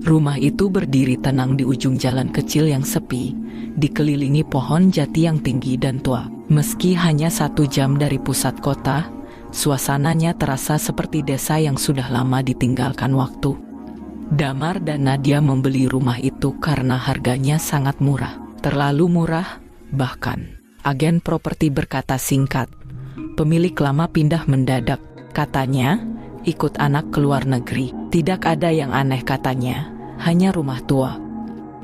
Rumah itu berdiri tenang di ujung jalan kecil yang sepi, dikelilingi pohon jati yang tinggi dan tua. Meski hanya 1 jam dari pusat kota, suasananya terasa seperti desa yang sudah lama ditinggalkan waktu. Damar dan Nadia membeli rumah itu karena harganya sangat murah. Terlalu murah, bahkan. Agen properti berkata singkat. Pemilik lama pindah mendadak, katanya, ikut anak ke luar negeri. Tidak ada yang aneh katanya, hanya rumah tua.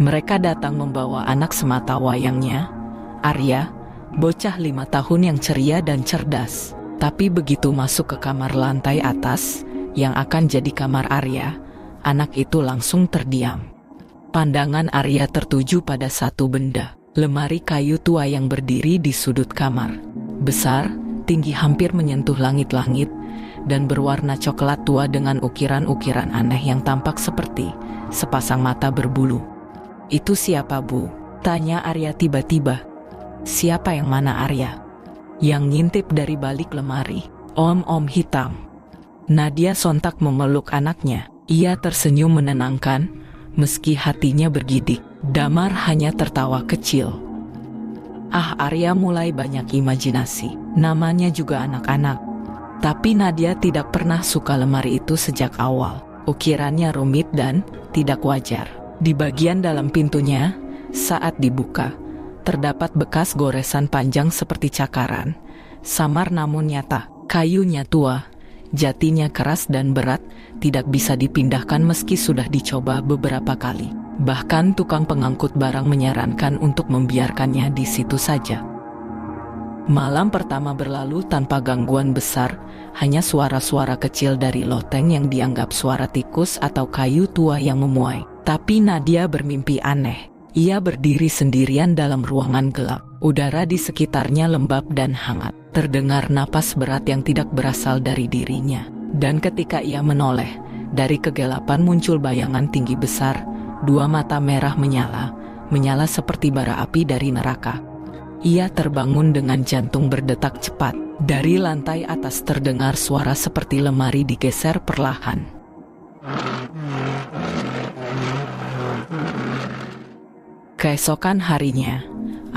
Mereka datang membawa anak semata wayangnya, Arya, bocah 5 tahun yang ceria dan cerdas. Tapi begitu masuk ke kamar lantai atas, yang akan jadi kamar Arya, anak itu langsung terdiam. Pandangan Arya tertuju pada satu benda, lemari kayu tua yang berdiri di sudut kamar. Besar, tinggi hampir menyentuh langit-langit, dan berwarna coklat tua dengan ukiran-ukiran aneh yang tampak seperti sepasang mata berbulu. "Itu siapa, Bu?" tanya Arya tiba-tiba. "Siapa yang mana, Arya?" "Yang ngintip dari balik lemari, om-om hitam." Nadia sontak memeluk anaknya. Ia tersenyum menenangkan, meski hatinya bergidik. Damar hanya tertawa kecil. Arya mulai banyak imajinasi. Namanya juga anak-anak. Tapi Nadia tidak pernah suka lemari itu sejak awal. Ukirannya rumit dan tidak wajar. Di bagian dalam pintunya, saat dibuka, terdapat bekas goresan panjang seperti cakaran. Samar namun nyata. Kayunya tua, jatinya keras dan berat, tidak bisa dipindahkan meski sudah dicoba beberapa kali. Bahkan tukang pengangkut barang menyarankan untuk membiarkannya di situ saja. Malam pertama berlalu tanpa gangguan besar, hanya suara-suara kecil dari loteng yang dianggap suara tikus atau kayu tua yang memuai. Tapi Nadia bermimpi aneh. Ia berdiri sendirian dalam ruangan gelap. Udara di sekitarnya lembab dan hangat. Terdengar napas berat yang tidak berasal dari dirinya. Dan ketika ia menoleh, dari kegelapan muncul bayangan tinggi besar. 2 mata merah menyala seperti bara api dari neraka. Ia terbangun dengan jantung berdetak cepat. Dari lantai atas terdengar suara seperti lemari digeser perlahan. Keesokan harinya,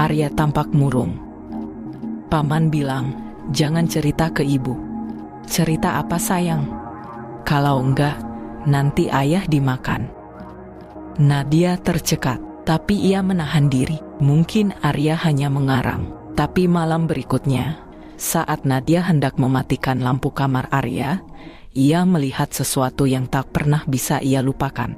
Arya tampak murung. Paman bilang, "Jangan cerita ke ibu." "Cerita apa, sayang?" "Kalau enggak, nanti ayah dimakan." Nadia tercekat, tapi ia menahan diri. Mungkin Arya hanya mengarang. Tapi malam berikutnya, saat Nadia hendak mematikan lampu kamar Arya, ia melihat sesuatu yang tak pernah bisa ia lupakan.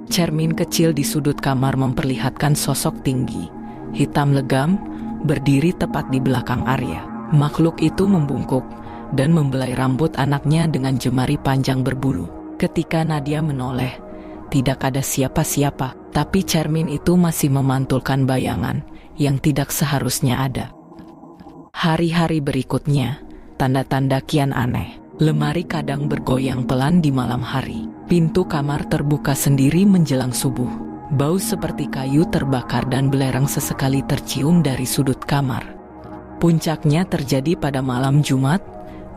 Cermin kecil di sudut kamar memperlihatkan sosok tinggi, hitam legam, berdiri tepat di belakang Arya. Makhluk itu membungkuk dan membelai rambut anaknya dengan jemari panjang berbulu. Ketika Nadia menoleh, tidak ada siapa-siapa, tapi cermin itu masih memantulkan bayangan yang tidak seharusnya ada. Hari-hari berikutnya, tanda-tanda kian aneh. Lemari kadang bergoyang pelan di malam hari. Pintu kamar terbuka sendiri menjelang subuh. Bau seperti kayu terbakar dan belerang sesekali tercium dari sudut kamar. Puncaknya terjadi pada malam Jumat,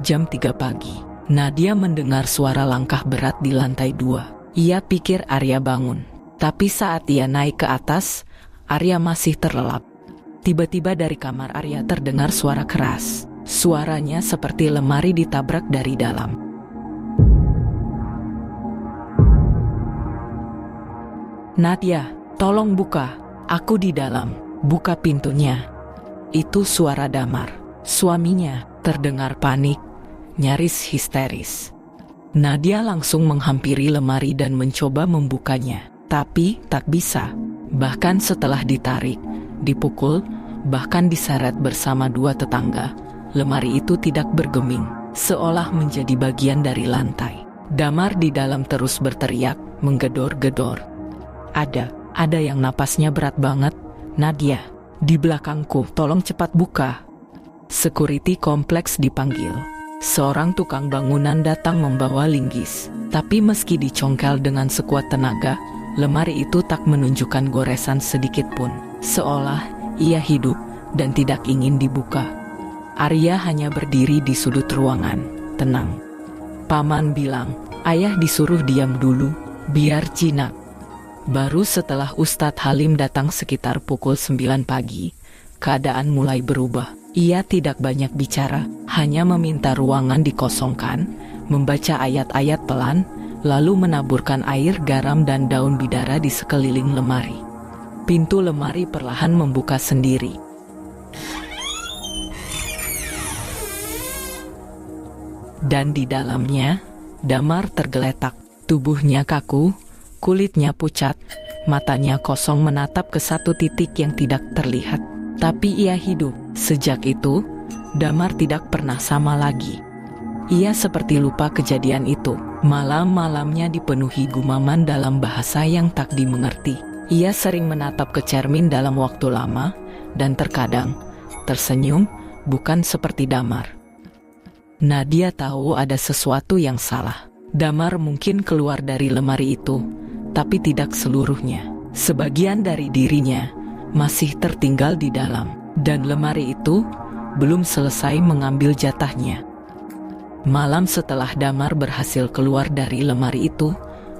jam 3 pagi. Nadia mendengar suara langkah berat di lantai 2. Ia pikir Arya bangun. Tapi saat ia naik ke atas, Arya masih terlelap. Tiba-tiba dari kamar Arya terdengar suara keras. Suaranya seperti lemari ditabrak dari dalam. "Nadia, tolong buka. Aku di dalam. Buka pintunya." Itu suara Damar, suaminya. Terdengar panik, nyaris histeris. Nadia langsung menghampiri lemari dan mencoba membukanya. Tapi tak bisa. Bahkan setelah ditarik, dipukul, bahkan diseret bersama 2 tetangga, lemari itu tidak bergeming, seolah menjadi bagian dari lantai. Damar di dalam terus berteriak, menggedor-gedor. Ada yang napasnya berat banget." "Nadia, di belakangku, tolong cepat buka." Security kompleks dipanggil. Seorang tukang bangunan datang membawa linggis. Tapi meski dicongkel dengan sekuat tenaga, lemari itu tak menunjukkan goresan sedikit pun. Seolah ia hidup dan tidak ingin dibuka. Arya hanya berdiri di sudut ruangan, tenang. Paman bilang, "Ayah disuruh diam dulu, biar jinak." Baru setelah Ustadz Halim datang sekitar pukul 9 pagi, keadaan mulai berubah. Ia tidak banyak bicara, hanya meminta ruangan dikosongkan, membaca ayat-ayat pelan, lalu menaburkan air garam dan daun bidara di sekeliling lemari. Pintu lemari perlahan membuka sendiri. Dan di dalamnya, Damar tergeletak. Tubuhnya kaku, kulitnya pucat, matanya kosong menatap ke satu titik yang tidak terlihat. Tapi ia hidup. Sejak itu, Damar tidak pernah sama lagi. Ia seperti lupa kejadian itu. Malam-malamnya dipenuhi gumaman dalam bahasa yang tak dimengerti. Ia sering menatap ke cermin dalam waktu lama, dan terkadang tersenyum, bukan seperti Damar. Nadia tahu ada sesuatu yang salah. Damar mungkin keluar dari lemari itu, tapi tidak seluruhnya. Sebagian dari dirinya masih tertinggal di dalam, dan lemari itu belum selesai mengambil jatahnya. Malam setelah Damar berhasil keluar dari lemari itu,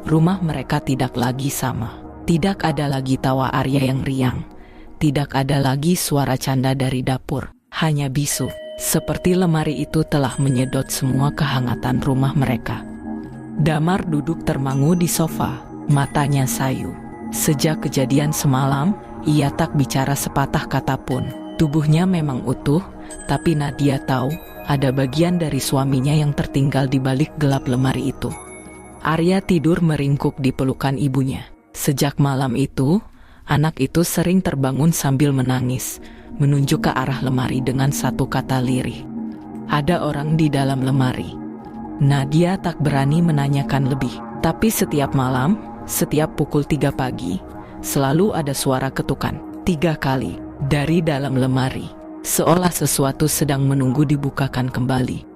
rumah mereka tidak lagi sama. Tidak ada lagi tawa Arya yang riang. Tidak ada lagi suara canda dari dapur. Hanya bisu, seperti lemari itu telah menyedot semua kehangatan rumah mereka. Damar duduk termangu di sofa, matanya sayu. Sejak kejadian semalam, ia tak bicara sepatah kata pun. Tubuhnya memang utuh, tapi Nadia tahu ada bagian dari suaminya yang tertinggal di balik gelap lemari itu. Arya tidur meringkuk di pelukan ibunya. Sejak malam itu, anak itu sering terbangun sambil menangis, menunjuk ke arah lemari dengan satu kata lirih. Ada orang di dalam lemari. Nadia tak berani menanyakan lebih, tapi setiap malam, setiap pukul 3 pagi, selalu ada suara ketukan 3 kali dari dalam lemari, seolah sesuatu sedang menunggu dibukakan kembali.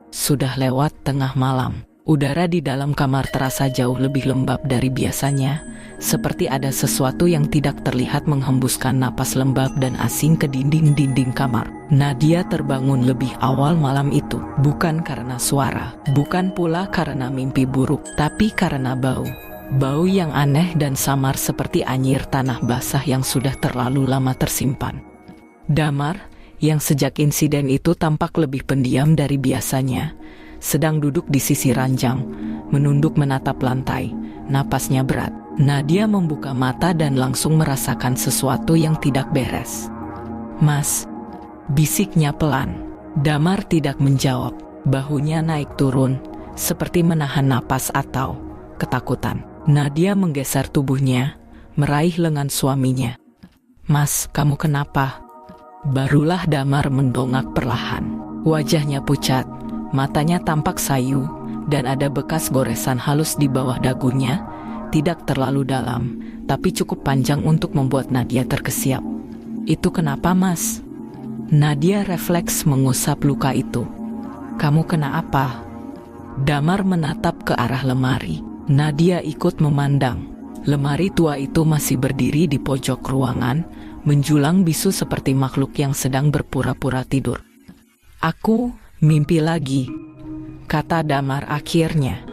Sudah lewat tengah malam. Udara di dalam kamar terasa jauh lebih lembab dari biasanya, seperti ada sesuatu yang tidak terlihat menghembuskan napas lembab dan asing ke dinding-dinding kamar. Nadia terbangun lebih awal malam itu, bukan karena suara, bukan pula karena mimpi buruk, tapi karena bau. Bau yang aneh dan samar seperti anyir tanah basah yang sudah terlalu lama tersimpan. Damar, yang sejak insiden itu tampak lebih pendiam dari biasanya, sedang duduk di sisi ranjang, menunduk menatap lantai, napasnya berat. Nadia membuka mata dan langsung merasakan sesuatu yang tidak beres. "Mas," bisiknya pelan. Damar tidak menjawab, bahunya naik turun, seperti menahan napas atau ketakutan. Nadia menggeser tubuhnya, meraih lengan suaminya. "Mas, kamu kenapa?" Barulah Damar mendongak perlahan. Wajahnya pucat, matanya tampak sayu, dan ada bekas goresan halus di bawah dagunya, tidak terlalu dalam, tapi cukup panjang untuk membuat Nadia terkesiap. "Itu kenapa, Mas?" Nadia refleks mengusap luka itu. "Kamu kena apa?" Damar menatap ke arah lemari. Nadia ikut memandang. Lemari tua itu masih berdiri di pojok ruangan, menjulang bisu seperti makhluk yang sedang berpura-pura tidur. "Aku mimpi lagi," kata Damar akhirnya.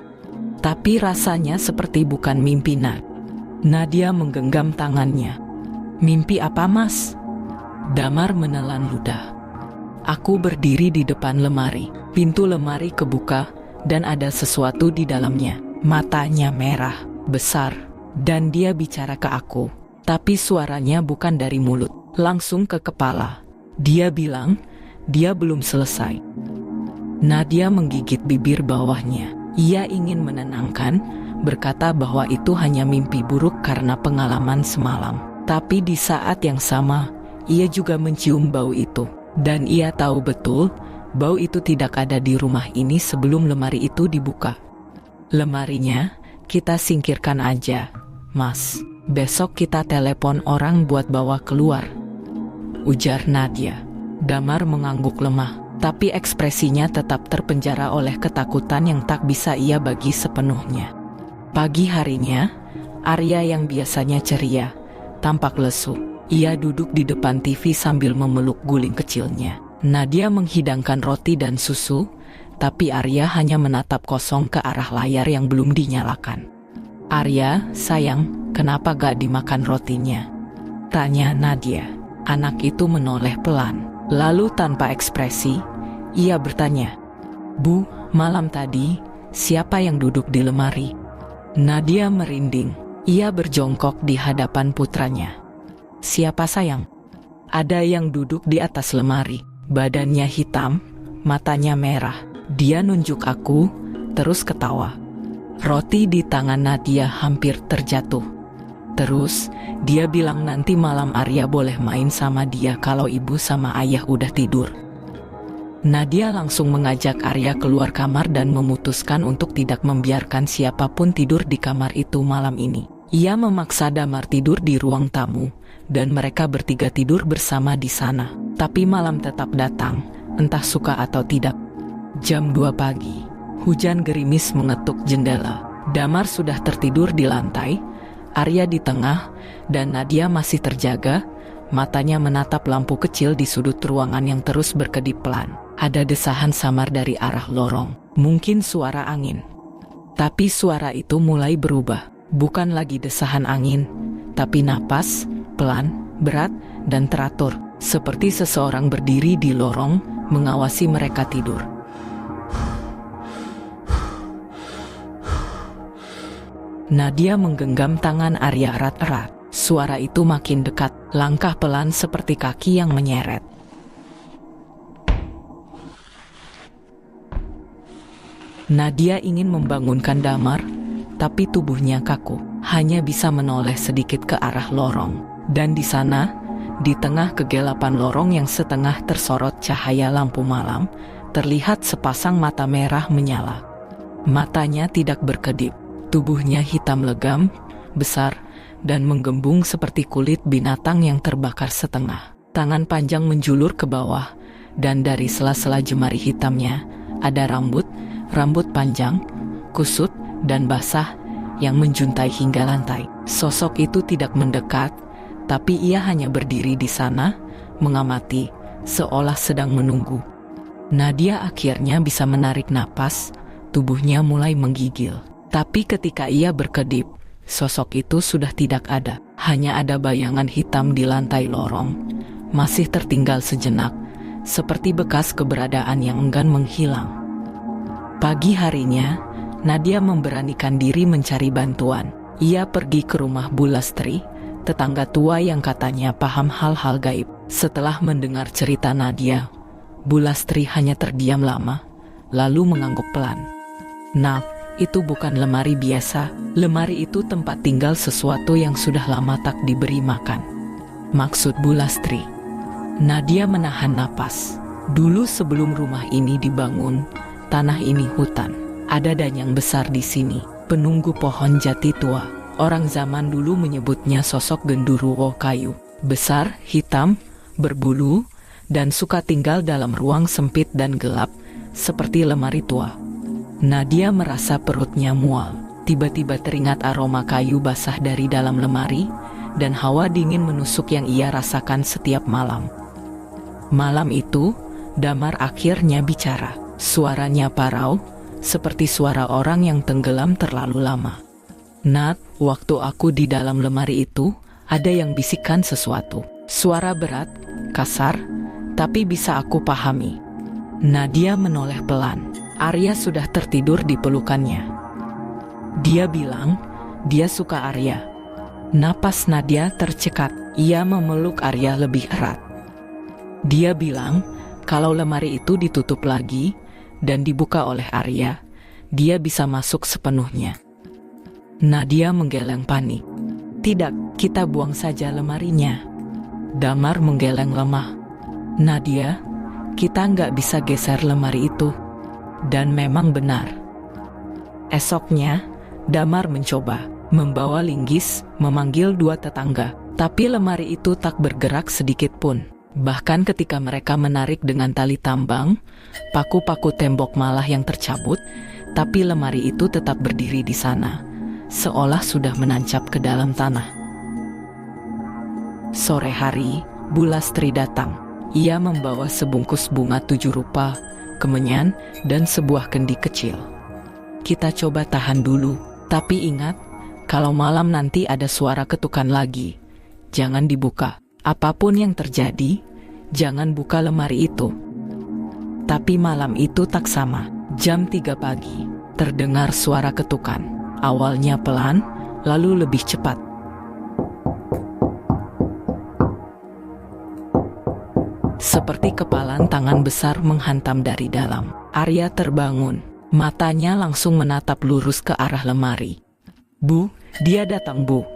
Tapi rasanya seperti bukan mimpi. Nadia menggenggam tangannya. "Mimpi apa, Mas?" Damar menelan ludah. "Aku berdiri di depan lemari. Pintu lemari kebuka, dan ada sesuatu di dalamnya. Matanya merah, besar, dan dia bicara ke aku. Tapi suaranya bukan dari mulut, langsung ke kepala. Dia bilang, dia belum selesai." Nadia menggigit bibir bawahnya. Ia ingin menenangkan, berkata bahwa itu hanya mimpi buruk karena pengalaman semalam. Tapi di saat yang sama, ia juga mencium bau itu. Dan ia tahu betul, bau itu tidak ada di rumah ini sebelum lemari itu dibuka. "Lemarinya, kita singkirkan aja, Mas. Besok kita telepon orang buat bawa keluar," ujar Nadia. Damar mengangguk lemah, tapi ekspresinya tetap terpenjara oleh ketakutan yang tak bisa ia bagi sepenuhnya. Pagi harinya, Arya yang biasanya ceria, tampak lesu. Ia duduk di depan TV sambil memeluk guling kecilnya. Nadia menghidangkan roti dan susu, tapi Arya hanya menatap kosong ke arah layar yang belum dinyalakan. "Arya, sayang, kenapa gak dimakan rotinya?" tanya Nadia. Anak itu menoleh pelan. Lalu tanpa ekspresi, ia bertanya, "Bu, malam tadi, siapa yang duduk di lemari?" Nadia merinding. Ia berjongkok di hadapan putranya. "Siapa sayang?" "Ada yang duduk di atas lemari. Badannya hitam, matanya merah. Dia nunjuk aku, terus ketawa." Roti di tangan Nadia hampir terjatuh. Terus, dia bilang nanti malam Arya boleh main sama dia kalau ibu sama ayah udah tidur. Nadia langsung mengajak Arya keluar kamar dan memutuskan untuk tidak membiarkan siapapun tidur di kamar itu malam ini. Ia memaksa Damar tidur di ruang tamu, dan mereka bertiga tidur bersama di sana. Tapi malam tetap datang, entah suka atau tidak. Jam 2 pagi, hujan gerimis mengetuk jendela. Damar sudah tertidur di lantai, Arya di tengah, dan Nadia masih terjaga, matanya menatap lampu kecil di sudut ruangan yang terus berkedip pelan. Ada desahan samar dari arah lorong, mungkin suara angin. Tapi suara itu mulai berubah, bukan lagi desahan angin, tapi napas, pelan, berat, dan teratur, seperti seseorang berdiri di lorong, mengawasi mereka tidur. Nadia menggenggam tangan Arya erat-erat. Suara itu makin dekat, langkah pelan seperti kaki yang menyeret. Nadia ingin membangunkan Damar, tapi tubuhnya kaku, hanya bisa menoleh sedikit ke arah lorong. Dan di sana, di tengah kegelapan lorong yang setengah tersorot cahaya lampu malam, terlihat sepasang mata merah menyala. Matanya tidak berkedip. Tubuhnya hitam legam, besar, dan menggembung seperti kulit binatang yang terbakar setengah. Tangan panjang menjulur ke bawah, dan dari sela-sela jemari hitamnya, ada rambut panjang, kusut, dan basah, yang menjuntai hingga lantai. Sosok itu tidak mendekat, tapi ia hanya berdiri di sana, mengamati, seolah sedang menunggu. Nadia akhirnya bisa menarik napas, tubuhnya mulai menggigil. Tapi ketika ia berkedip, sosok itu sudah tidak ada. Hanya ada bayangan hitam di lantai lorong, masih tertinggal sejenak, seperti bekas keberadaan yang enggan menghilang. Pagi harinya, Nadia memberanikan diri mencari bantuan. Ia pergi ke rumah Bu Lastri, tetangga tua yang katanya paham hal-hal gaib. Setelah mendengar cerita Nadia, Bu Lastri hanya terdiam lama, lalu mengangguk pelan. "Nak, itu bukan lemari biasa. Lemari itu tempat tinggal sesuatu yang sudah lama tak diberi makan." "Maksud Bu Lastri?" Nadia menahan napas. "Dulu sebelum rumah ini dibangun, tanah ini hutan. Ada danyang besar di sini, penunggu pohon jati tua. Orang zaman dulu menyebutnya sosok genderuwo kayu. Besar, hitam, berbulu, dan suka tinggal dalam ruang sempit dan gelap, seperti lemari tua." Nadia merasa perutnya mual. Tiba-tiba teringat aroma kayu basah dari dalam lemari, dan hawa dingin menusuk yang ia rasakan setiap malam. Malam itu, Damar akhirnya bicara. Suaranya parau, seperti suara orang yang tenggelam terlalu lama. "Nat, waktu aku di dalam lemari itu, ada yang bisikkan sesuatu. Suara berat, kasar, tapi bisa aku pahami." Nadia menoleh pelan. Arya sudah tertidur di pelukannya. Dia bilang, dia suka Arya. Napas Nadia tercekat. Ia memeluk Arya lebih erat. Dia bilang, kalau lemari itu ditutup lagi dan dibuka oleh Arya, dia bisa masuk sepenuhnya. Nadia menggeleng panik. "Tidak, kita buang saja lemarinya." Damar menggeleng lemah. "Nadia, kita nggak bisa geser lemari itu." Dan memang benar. Esoknya, Damar mencoba membawa linggis, memanggil dua tetangga, tapi lemari itu tak bergerak sedikit pun. Bahkan ketika mereka menarik dengan tali tambang, paku-paku tembok malah yang tercabut, tapi lemari itu tetap berdiri di sana, seolah sudah menancap ke dalam tanah. Sore hari, Bu Lastri datang. Ia membawa sebungkus bunga 7 rupa, kemenyan, dan sebuah kendi kecil. "Kita coba tahan dulu, tapi ingat, Kalau malam nanti ada suara ketukan lagi, jangan dibuka. Apapun yang terjadi, jangan buka lemari itu. Tapi malam itu tak sama. Jam 3 pagi, terdengar suara ketukan. Awalnya pelan, lalu lebih cepat. Seperti kepalan tangan besar menghantam dari dalam. Arya terbangun. Matanya langsung menatap lurus ke arah lemari. "Bu, dia datang, Bu."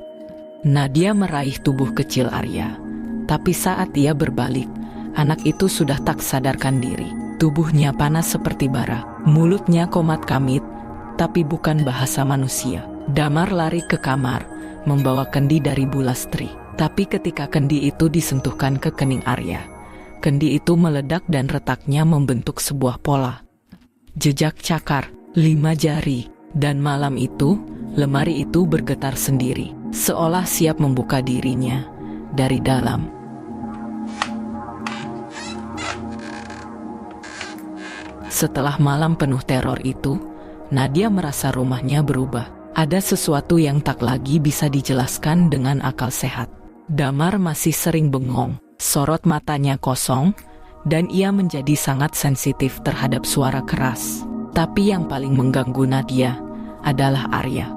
Nadia meraih tubuh kecil Arya. Tapi saat ia berbalik, anak itu sudah tak sadarkan diri. Tubuhnya panas seperti bara. Mulutnya komat kamit, tapi bukan bahasa manusia. Damar lari ke kamar, membawa kendi dari Bulastri. Tapi ketika kendi itu disentuhkan ke kening Arya, kendi itu meledak dan retaknya membentuk sebuah pola. Jejak cakar, 5 jari, dan malam itu, lemari itu bergetar sendiri, seolah siap membuka dirinya dari dalam. Setelah malam penuh teror itu, Nadia merasa rumahnya berubah. Ada sesuatu yang tak lagi bisa dijelaskan dengan akal sehat. Damar masih sering bengong. Sorot matanya kosong, dan ia menjadi sangat sensitif terhadap suara keras. Tapi yang paling mengganggu Nadia adalah Arya.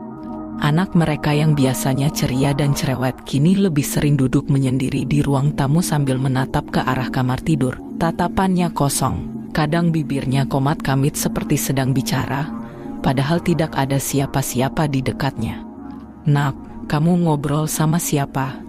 Anak mereka yang biasanya ceria dan cerewet kini lebih sering duduk menyendiri di ruang tamu sambil menatap ke arah kamar tidur. Tatapannya kosong, kadang bibirnya komat kamit seperti sedang bicara, padahal tidak ada siapa-siapa di dekatnya. "Nak, kamu ngobrol sama siapa?"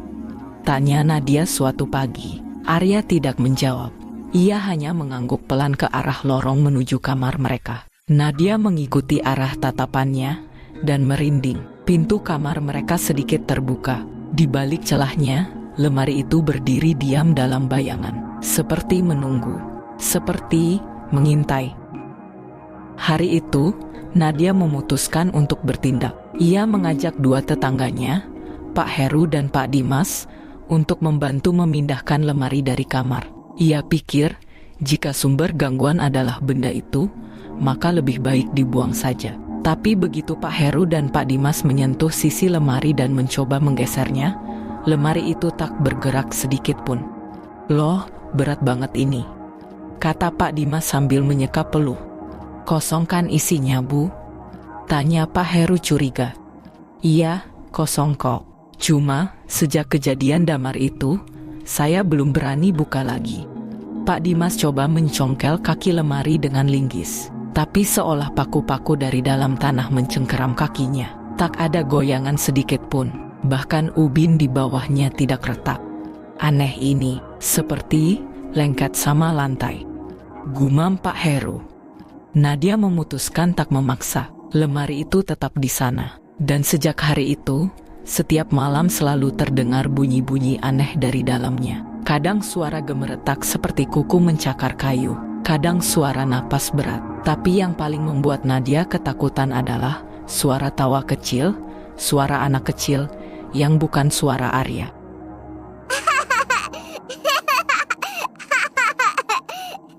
tanya Nadia suatu pagi. Arya tidak menjawab. Ia hanya mengangguk pelan ke arah lorong menuju kamar mereka. Nadia mengikuti arah tatapannya dan merinding. Pintu kamar mereka sedikit terbuka. Di balik celahnya, lemari itu berdiri diam dalam bayangan. Seperti menunggu. Seperti mengintai. Hari itu, Nadia memutuskan untuk bertindak. Ia mengajak dua tetangganya, Pak Heru dan Pak Dimas, untuk membantu memindahkan lemari dari kamar. Ia pikir, jika sumber gangguan adalah benda itu, maka lebih baik dibuang saja. Tapi begitu Pak Heru dan Pak Dimas menyentuh sisi lemari dan mencoba menggesernya, lemari itu tak bergerak sedikit pun. "Loh, berat banget ini," kata Pak Dimas sambil menyeka peluh. "Kosong kan isinya, Bu?" tanya Pak Heru curiga. "Iya, kosong kok. Cuma, sejak kejadian damar itu, saya belum berani buka lagi." Pak Dimas coba mencongkel kaki lemari dengan linggis. Tapi seolah paku-paku dari dalam tanah mencengkeram kakinya. Tak ada goyangan sedikit pun. Bahkan ubin di bawahnya tidak retak. "Aneh ini, seperti lengket sama lantai," gumam Pak Heru. Nadia memutuskan tak memaksa. Lemari itu tetap di sana. Dan sejak hari itu, setiap malam selalu terdengar bunyi-bunyi aneh dari dalamnya. Kadang suara gemeretak seperti kuku mencakar kayu. Kadang suara napas berat. Tapi yang paling membuat Nadia ketakutan adalah suara tawa kecil, suara anak kecil, yang bukan suara Arya.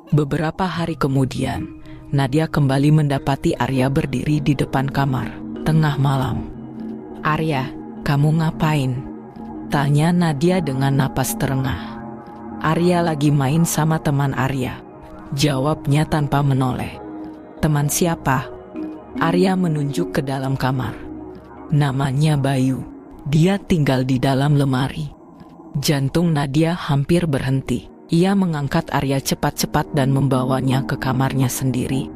Beberapa hari kemudian, Nadia kembali mendapati Arya berdiri di depan kamar, tengah malam. "Arya, kamu ngapain?" tanya Nadia dengan napas terengah. "Arya lagi main sama teman Arya," jawabnya tanpa menoleh. "Teman siapa?" Arya menunjuk ke dalam kamar. "Namanya Bayu. Dia tinggal di dalam lemari." Jantung Nadia hampir berhenti. Ia mengangkat Arya cepat-cepat dan membawanya ke kamarnya sendiri.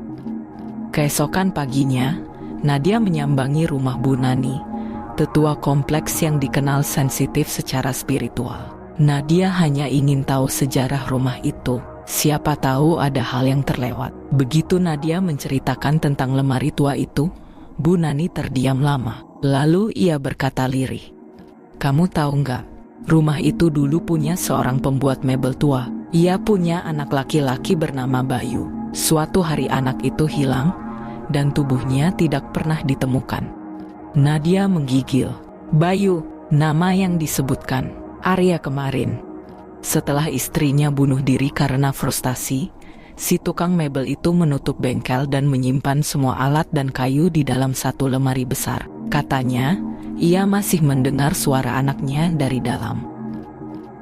Keesokan paginya, Nadia menyambangi rumah Bu Nani, tetua kompleks yang dikenal sensitif secara spiritual. Nadia hanya ingin tahu sejarah rumah itu. Siapa tahu ada hal yang terlewat. Begitu Nadia menceritakan tentang lemari tua itu, Bu Nani terdiam lama. Lalu ia berkata lirih, "Kamu tahu nggak? Rumah itu dulu punya seorang pembuat mebel tua. Ia punya anak laki-laki bernama Bayu. Suatu hari anak itu hilang, dan tubuhnya tidak pernah ditemukan." Nadia menggigil. "Bayu, nama yang disebutkan Arya kemarin. Setelah istrinya bunuh diri karena frustasi, si tukang mebel itu menutup bengkel dan menyimpan semua alat dan kayu di dalam satu lemari besar. Katanya, ia masih mendengar suara anaknya dari dalam.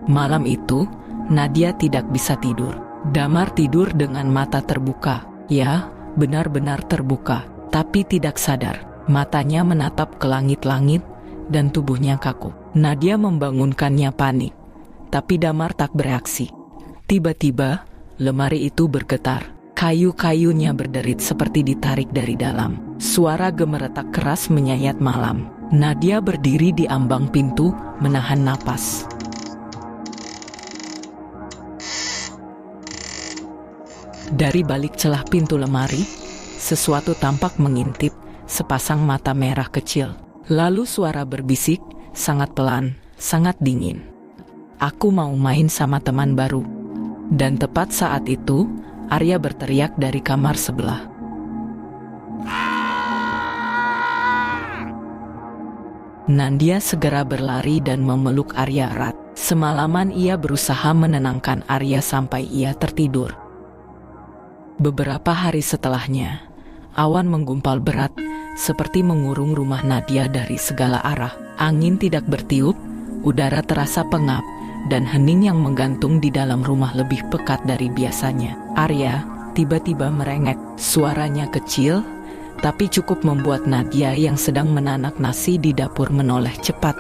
Malam itu, Nadia tidak bisa tidur. Damar tidur dengan mata terbuka. Ya, benar-benar terbuka, tapi tidak sadar. Matanya menatap ke langit-langit dan tubuhnya kaku. Nadia membangunkannya panik, tapi Damar tak bereaksi. Tiba-tiba, lemari itu bergetar. Kayu-kayunya berderit seperti ditarik dari dalam. Suara gemeretak keras menyayat malam. Nadia berdiri di ambang pintu, menahan napas. Dari balik celah pintu lemari, sesuatu tampak mengintip, sepasang mata merah kecil. Lalu suara berbisik, sangat pelan, sangat dingin. "Aku mau main sama teman baru." Dan tepat saat itu, Arya berteriak dari kamar sebelah. Nadia segera berlari dan memeluk Arya erat. Semalaman ia berusaha menenangkan Arya sampai ia tertidur. Beberapa hari setelahnya, awan menggumpal berat, seperti mengurung rumah Nadia dari segala arah. Angin tidak bertiup, udara terasa pengap, dan hening yang menggantung di dalam rumah lebih pekat dari biasanya. Arya tiba-tiba merengek. Suaranya kecil, tapi cukup membuat Nadia yang sedang menanak nasi di dapur menoleh cepat.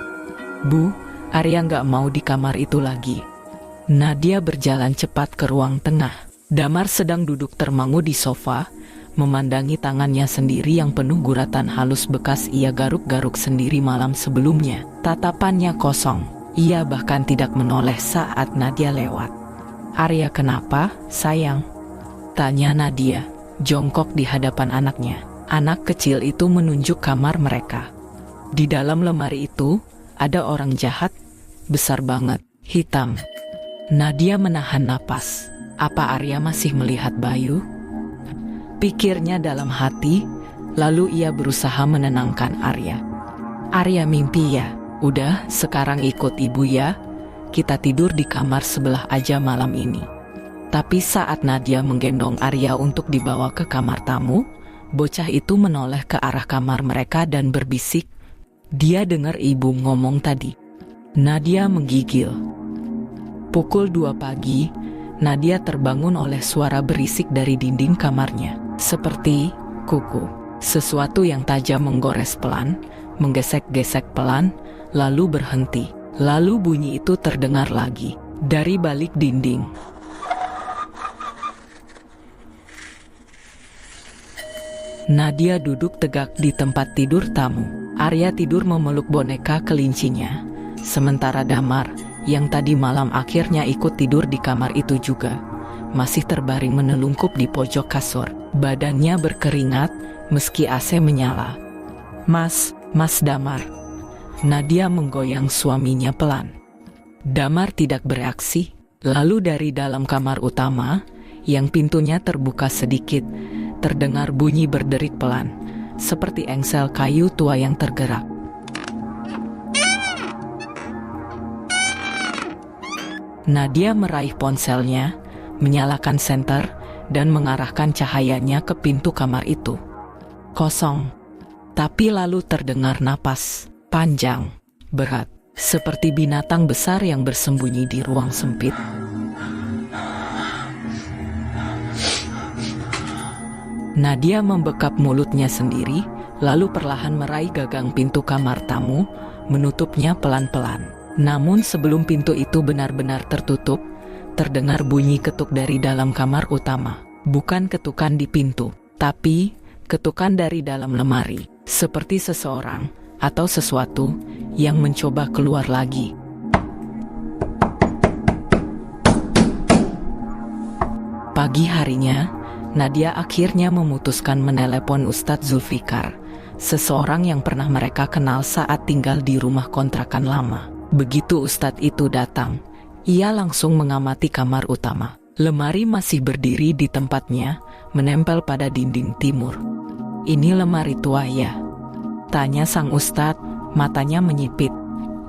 "Bu, Arya nggak mau di kamar itu lagi." Nadia berjalan cepat ke ruang tengah. Damar sedang duduk termangu di sofa, memandangi tangannya sendiri yang penuh guratan halus bekas ia garuk-garuk sendiri malam sebelumnya. Tatapannya kosong, ia bahkan tidak menoleh saat Nadia lewat. "Arya, kenapa, sayang?" tanya Nadia, jongkok di hadapan anaknya. Anak kecil itu menunjuk kamar mereka. Di dalam lemari itu, ada orang jahat, besar banget, hitam. Nadia menahan napas. Apa Arya masih melihat Bayu? Pikirnya dalam hati, lalu ia berusaha menenangkan Arya. "Arya mimpi ya? Udah, sekarang ikut ibu ya. Kita tidur di kamar sebelah aja malam ini." Tapi saat Nadia menggendong Arya untuk dibawa ke kamar tamu, bocah itu menoleh ke arah kamar mereka dan berbisik, "Dia dengar ibu ngomong tadi." Nadia menggigil. Pukul 2 pagi, Nadia terbangun oleh suara berisik dari dinding kamarnya. Seperti kuku. Sesuatu yang tajam menggores pelan, menggesek-gesek pelan, lalu berhenti. Lalu bunyi itu terdengar lagi. Dari balik dinding. Nadia duduk tegak di tempat tidur tamu. Arya tidur memeluk boneka kelincinya. Sementara Damar, yang tadi malam akhirnya ikut tidur di kamar itu juga, masih terbaring menelungkup di pojok kasur. Badannya berkeringat meski AC menyala. Mas Damar." Nadia menggoyang suaminya pelan. Damar tidak bereaksi. Lalu dari dalam kamar utama, yang pintunya terbuka sedikit, terdengar bunyi berderik pelan, seperti engsel kayu tua yang tergerak. Nadia meraih ponselnya, menyalakan senter, dan mengarahkan cahayanya ke pintu kamar itu. Kosong. Tapi lalu terdengar napas panjang, berat, seperti binatang besar yang bersembunyi di ruang sempit. Nadia membekap mulutnya sendiri, lalu perlahan meraih gagang pintu kamar tamu, menutupnya pelan-pelan. Namun sebelum pintu itu benar-benar tertutup, terdengar bunyi ketuk dari dalam kamar utama. Bukan ketukan di pintu, tapi ketukan dari dalam lemari, seperti seseorang atau sesuatu yang mencoba keluar lagi. Pagi harinya, Nadia akhirnya memutuskan menelepon Ustadz Zulfikar, seseorang yang pernah mereka kenal saat tinggal di rumah kontrakan lama. Begitu Ustadz itu datang, ia langsung mengamati kamar utama. Lemari masih berdiri di tempatnya, menempel pada dinding timur. "Ini lemari tua ya?" tanya sang Ustadz, matanya menyipit.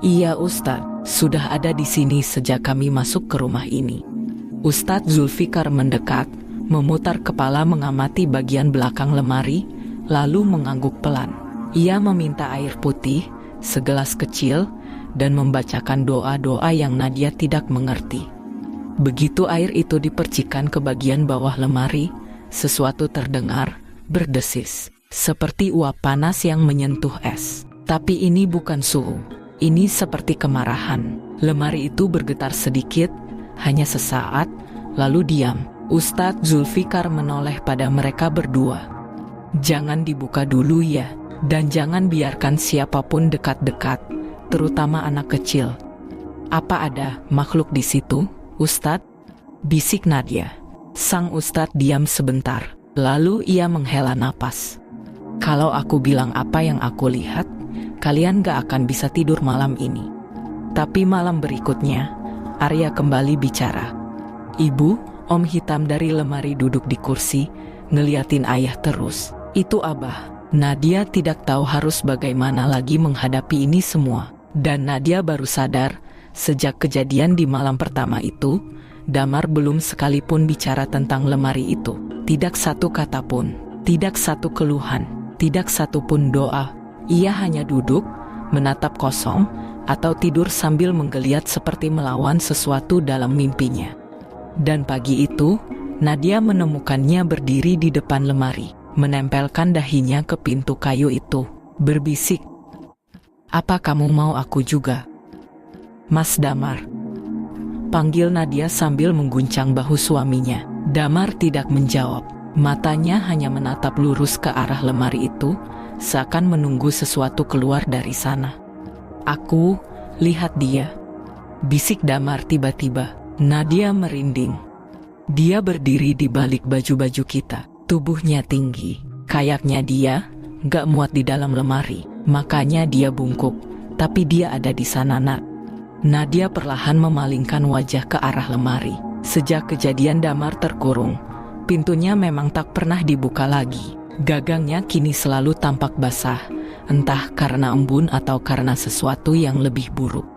"Iya Ustadz, sudah ada di sini sejak kami masuk ke rumah ini." Ustadz Zulfikar mendekat, memutar kepala mengamati bagian belakang lemari, lalu mengangguk pelan. Ia meminta air putih, segelas kecil, dan membacakan doa-doa yang Nadia tidak mengerti. Begitu air itu dipercikan ke bagian bawah lemari, sesuatu terdengar, berdesis, seperti uap panas yang menyentuh es. Tapi ini bukan suhu, ini seperti kemarahan. Lemari itu bergetar sedikit, hanya sesaat, lalu diam. Ustadz Zulfikar menoleh pada mereka berdua. Jangan dibuka dulu ya, dan jangan biarkan siapapun dekat-dekat, terutama anak kecil. Apa ada makhluk di situ, Ustadz? Bisik Nadia. Sang Ustadz diam sebentar, lalu ia menghela napas. Kalau aku bilang apa yang aku lihat, kalian gak akan bisa tidur malam ini. Tapi malam berikutnya, Arya kembali bicara. Ibu, om hitam dari lemari duduk di kursi, ngeliatin ayah terus. Itu Abah. Nadia tidak tahu harus bagaimana lagi menghadapi ini semua. Dan Nadia baru sadar, sejak kejadian di malam pertama itu, Damar belum sekalipun bicara tentang lemari itu. Tidak satu kata pun, tidak satu keluhan, tidak satu pun doa. Ia hanya duduk, menatap kosong, atau tidur sambil menggeliat seperti melawan sesuatu dalam mimpinya. Dan pagi itu, Nadia menemukannya berdiri di depan lemari, menempelkan dahinya ke pintu kayu itu, berbisik, "Apa kamu mau aku juga, Mas Damar?" Panggil Nadia sambil mengguncang bahu suaminya. Damar tidak menjawab, matanya hanya menatap lurus ke arah lemari itu, seakan menunggu sesuatu keluar dari sana. "Aku, lihat dia," bisik Damar tiba-tiba. Nadia merinding. Dia berdiri di balik baju-baju kita, tubuhnya tinggi. Kayaknya dia gak muat di dalam lemari, makanya dia bungkuk, tapi dia ada di sana, Nak. Nadia perlahan memalingkan wajah ke arah lemari. Sejak kejadian Damar terkurung, pintunya memang tak pernah dibuka lagi. Gagangnya kini selalu tampak basah, entah karena embun atau karena sesuatu yang lebih buruk.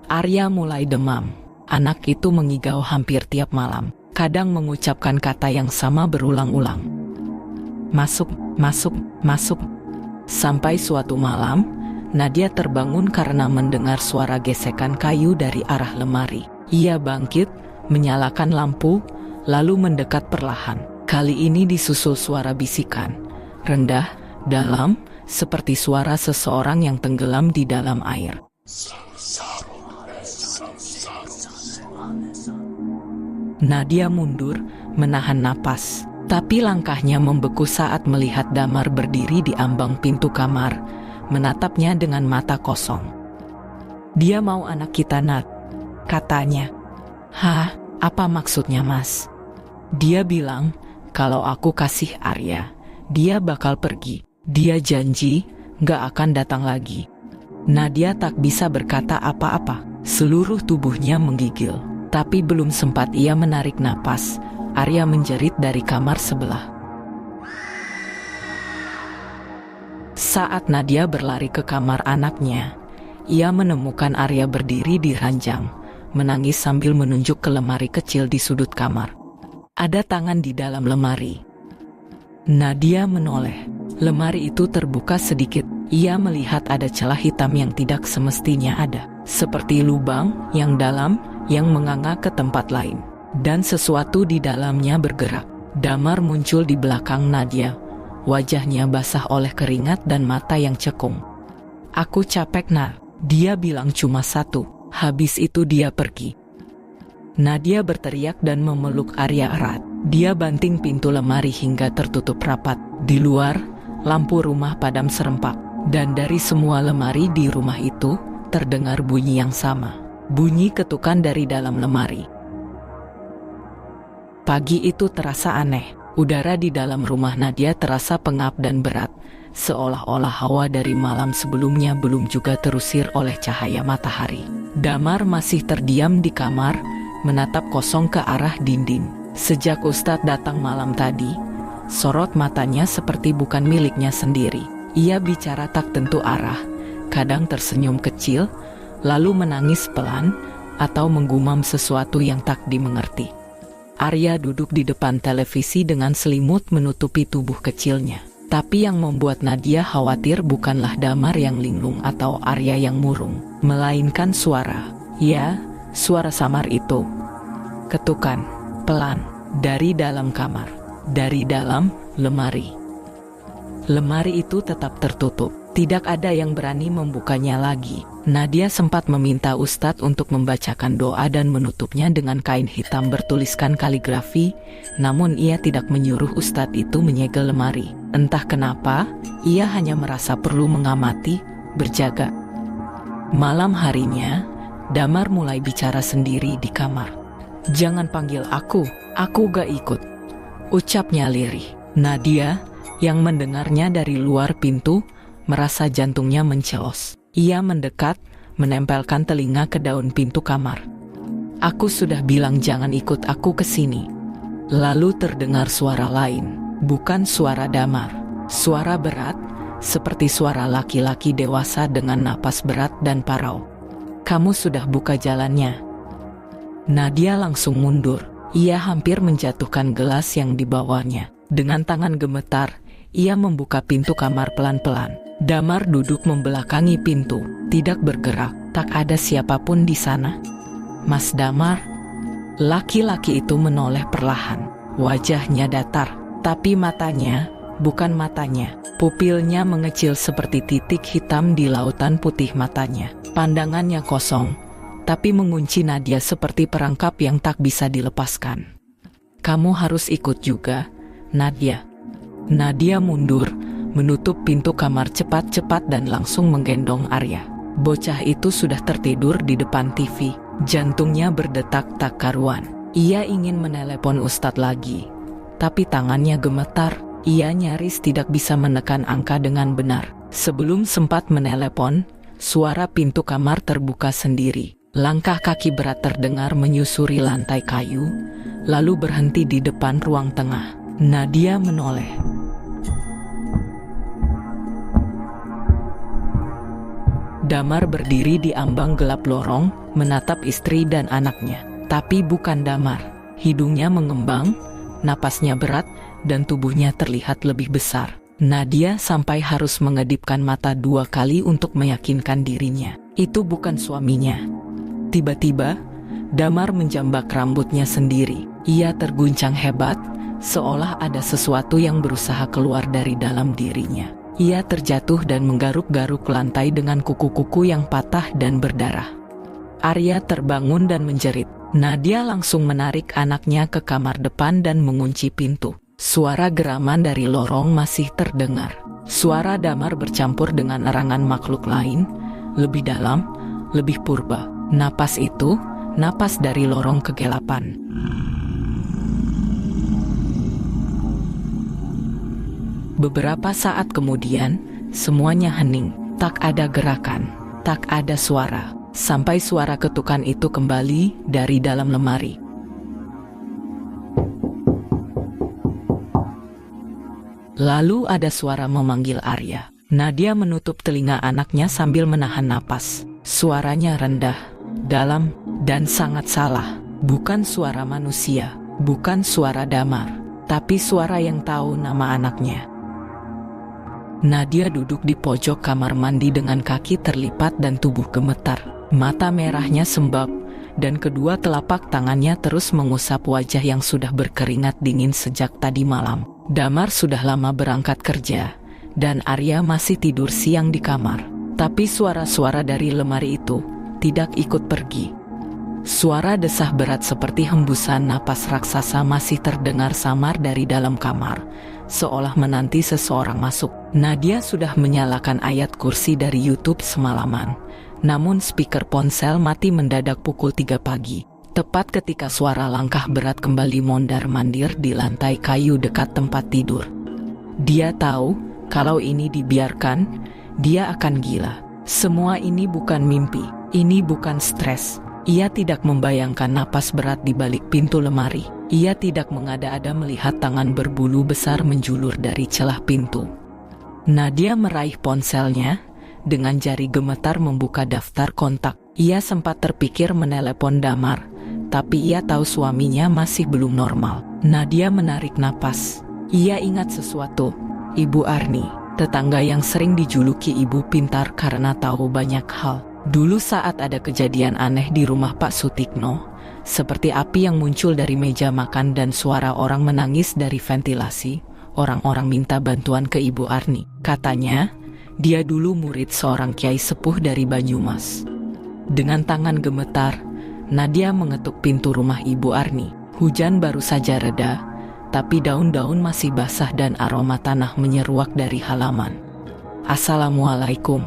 Arya mulai demam. Anak itu mengigau hampir tiap malam, kadang mengucapkan kata yang sama berulang-ulang. Masuk, masuk, masuk. Sampai suatu malam, Nadia terbangun karena mendengar suara gesekan kayu dari arah lemari. Ia bangkit, menyalakan lampu, lalu mendekat perlahan. Kali ini disusul suara bisikan, rendah, dalam, seperti suara seseorang yang tenggelam di dalam air. Nadia mundur, menahan napas, tapi langkahnya membeku saat melihat Damar berdiri di ambang pintu kamar, menatapnya dengan mata kosong. "Dia mau anak kita, Nat," katanya. "Hah, apa maksudnya, Mas?" Dia bilang, "Kalau aku kasih Arya, dia bakal pergi. Dia janji gak akan datang lagi." Nadia tak bisa berkata apa-apa. Seluruh tubuhnya menggigil. Tapi belum sempat ia menarik napas, Arya menjerit dari kamar sebelah. Saat Nadia berlari ke kamar anaknya, ia menemukan Arya berdiri di ranjang, menangis sambil menunjuk ke lemari kecil di sudut kamar. Ada tangan di dalam lemari. Nadia menoleh. Lemari itu terbuka sedikit. Ia melihat ada celah hitam yang tidak semestinya ada, seperti lubang yang dalam yang menganga ke tempat lain, dan sesuatu di dalamnya bergerak. Damar muncul di belakang Nadia, wajahnya basah oleh keringat dan mata yang cekung. "Aku capek, Nak," dia bilang cuma satu, habis itu dia pergi. Nadia berteriak dan memeluk Arya erat. Dia banting pintu lemari hingga tertutup rapat. Di luar, lampu rumah padam serempak, dan dari semua lemari di rumah itu terdengar bunyi yang sama. Bunyi ketukan dari dalam lemari. Pagi itu terasa aneh. Udara di dalam rumah Nadia terasa pengap dan berat, seolah-olah hawa dari malam sebelumnya belum juga terusir oleh cahaya matahari. Damar masih terdiam di kamar, menatap kosong ke arah dinding. Sejak Ustadz datang malam tadi, sorot matanya seperti bukan miliknya sendiri. Ia bicara tak tentu arah, kadang tersenyum kecil, lalu menangis pelan, atau menggumam sesuatu yang tak dimengerti. Arya duduk di depan televisi dengan selimut menutupi tubuh kecilnya. Tapi yang membuat Nadia khawatir bukanlah Damar yang linglung atau Arya yang murung, melainkan suara. Ya, suara samar itu. Ketukan, pelan, dari dalam kamar, dari dalam lemari. Lemari itu tetap tertutup, tidak ada yang berani membukanya lagi. Nadia sempat meminta Ustadz untuk membacakan doa dan menutupnya dengan kain hitam bertuliskan kaligrafi, namun ia tidak menyuruh Ustadz itu menyegel lemari. Entah kenapa, ia hanya merasa perlu mengamati, berjaga. Malam harinya, Damar mulai bicara sendiri di kamar. "Jangan panggil aku gak ikut," ucapnya lirih. Nadia, yang mendengarnya dari luar pintu, merasa jantungnya mencelos. Ia mendekat, menempelkan telinga ke daun pintu kamar. "Aku sudah bilang jangan ikut aku ke sini." Lalu terdengar suara lain, bukan suara Damar. Suara berat, seperti suara laki-laki dewasa dengan napas berat dan parau. "Kamu sudah buka jalannya." Nadia langsung mundur. Ia hampir menjatuhkan gelas yang dibawanya. Dengan tangan gemetar, ia membuka pintu kamar pelan-pelan. Damar duduk membelakangi pintu, tidak bergerak, tak ada siapapun di sana. "Mas Damar?" Laki-laki itu menoleh perlahan. Wajahnya datar, tapi matanya, bukan matanya. Pupilnya mengecil seperti titik hitam di lautan putih matanya. Pandangannya kosong, tapi mengunci Nadia seperti perangkap yang tak bisa dilepaskan. "Kamu harus ikut juga, Nadia." Nadia mundur, menutup pintu kamar cepat-cepat dan langsung menggendong Arya. Bocah itu sudah tertidur di depan TV. Jantungnya berdetak tak karuan. Ia ingin menelepon Ustadz lagi, tapi tangannya gemetar. Ia nyaris tidak bisa menekan angka dengan benar. Sebelum sempat menelepon, suara pintu kamar terbuka sendiri. Langkah kaki berat terdengar menyusuri lantai kayu, lalu berhenti di depan ruang tengah. Nadia menoleh. Damar berdiri di ambang gelap lorong, menatap istri dan anaknya. Tapi bukan Damar. Hidungnya mengembang, napasnya berat, dan tubuhnya terlihat lebih besar. Nadia sampai harus mengedipkan mata 2 kali untuk meyakinkan dirinya. Itu bukan suaminya. Tiba-tiba, Damar menjambak rambutnya sendiri. Ia terguncang hebat, seolah ada sesuatu yang berusaha keluar dari dalam dirinya. Ia terjatuh dan menggaruk-garuk lantai dengan kuku-kuku yang patah dan berdarah. Arya terbangun dan menjerit. Nadia langsung menarik anaknya ke kamar depan dan mengunci pintu. Suara geraman dari lorong masih terdengar. Suara Damar bercampur dengan erangan makhluk lain, lebih dalam, lebih purba. Napas itu, napas dari lorong kegelapan. Beberapa saat kemudian, semuanya hening. Tak ada gerakan, tak ada suara. Sampai suara ketukan itu kembali dari dalam lemari. Lalu ada suara memanggil Arya. Nadia menutup telinga anaknya sambil menahan napas. Suaranya rendah, dalam, dan sangat salah. Bukan suara manusia, bukan suara Damar, tapi suara yang tahu nama anaknya. Nadia duduk di pojok kamar mandi dengan kaki terlipat dan tubuh gemetar. Mata merahnya sembab, dan kedua telapak tangannya terus mengusap wajah yang sudah berkeringat dingin sejak tadi malam. Damar sudah lama berangkat kerja, dan Arya masih tidur siang di kamar. Tapi suara-suara dari lemari itu tidak ikut pergi. Suara desah berat seperti hembusan napas raksasa masih terdengar samar dari dalam kamar, seolah menanti seseorang masuk. Nadia sudah menyalakan ayat kursi dari YouTube semalaman, namun speaker ponsel mati mendadak pukul 3 pagi. Tepat ketika suara langkah berat kembali mondar-mandir di lantai kayu dekat tempat tidur. Dia tahu, kalau ini dibiarkan, dia akan gila. Semua ini bukan mimpi, ini bukan stres. Ia tidak membayangkan napas berat di balik pintu lemari. Ia tidak mengada-ada melihat tangan berbulu besar menjulur dari celah pintu. Nadia meraih ponselnya, dengan jari gemetar membuka daftar kontak. Ia sempat terpikir menelepon Damar, tapi ia tahu suaminya masih belum normal. Nadia menarik napas. Ia ingat sesuatu. Ibu Arni, tetangga yang sering dijuluki ibu pintar karena tahu banyak hal. Dulu saat ada kejadian aneh di rumah Pak Sutikno, seperti api yang muncul dari meja makan dan suara orang menangis dari ventilasi, orang-orang minta bantuan ke Ibu Arni. Katanya, dia dulu murid seorang kiai sepuh dari Banyumas. Dengan tangan gemetar, Nadia mengetuk pintu rumah Ibu Arni. Hujan baru saja reda, tapi daun-daun masih basah dan aroma tanah menyeruak dari halaman. "Assalamualaikum."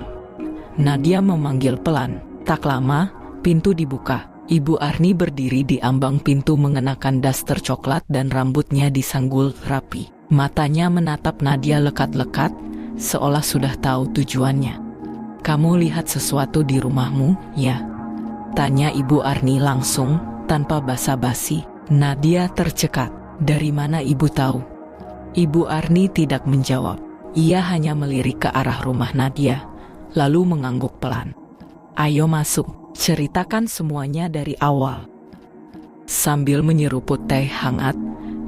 Nadia memanggil pelan. Tak lama, pintu dibuka. Ibu Arni berdiri di ambang pintu mengenakan daster coklat dan rambutnya disanggul rapi. Matanya menatap Nadia lekat-lekat, seolah sudah tahu tujuannya. "Kamu lihat sesuatu di rumahmu, ya?" tanya Ibu Arni langsung, tanpa basa-basi. Nadia tercekat. "Dari mana ibu tahu?" Ibu Arni tidak menjawab. Ia hanya melirik ke arah rumah Nadia, lalu mengangguk pelan. "Ayo masuk, ceritakan semuanya dari awal." Sambil menyeruput teh hangat,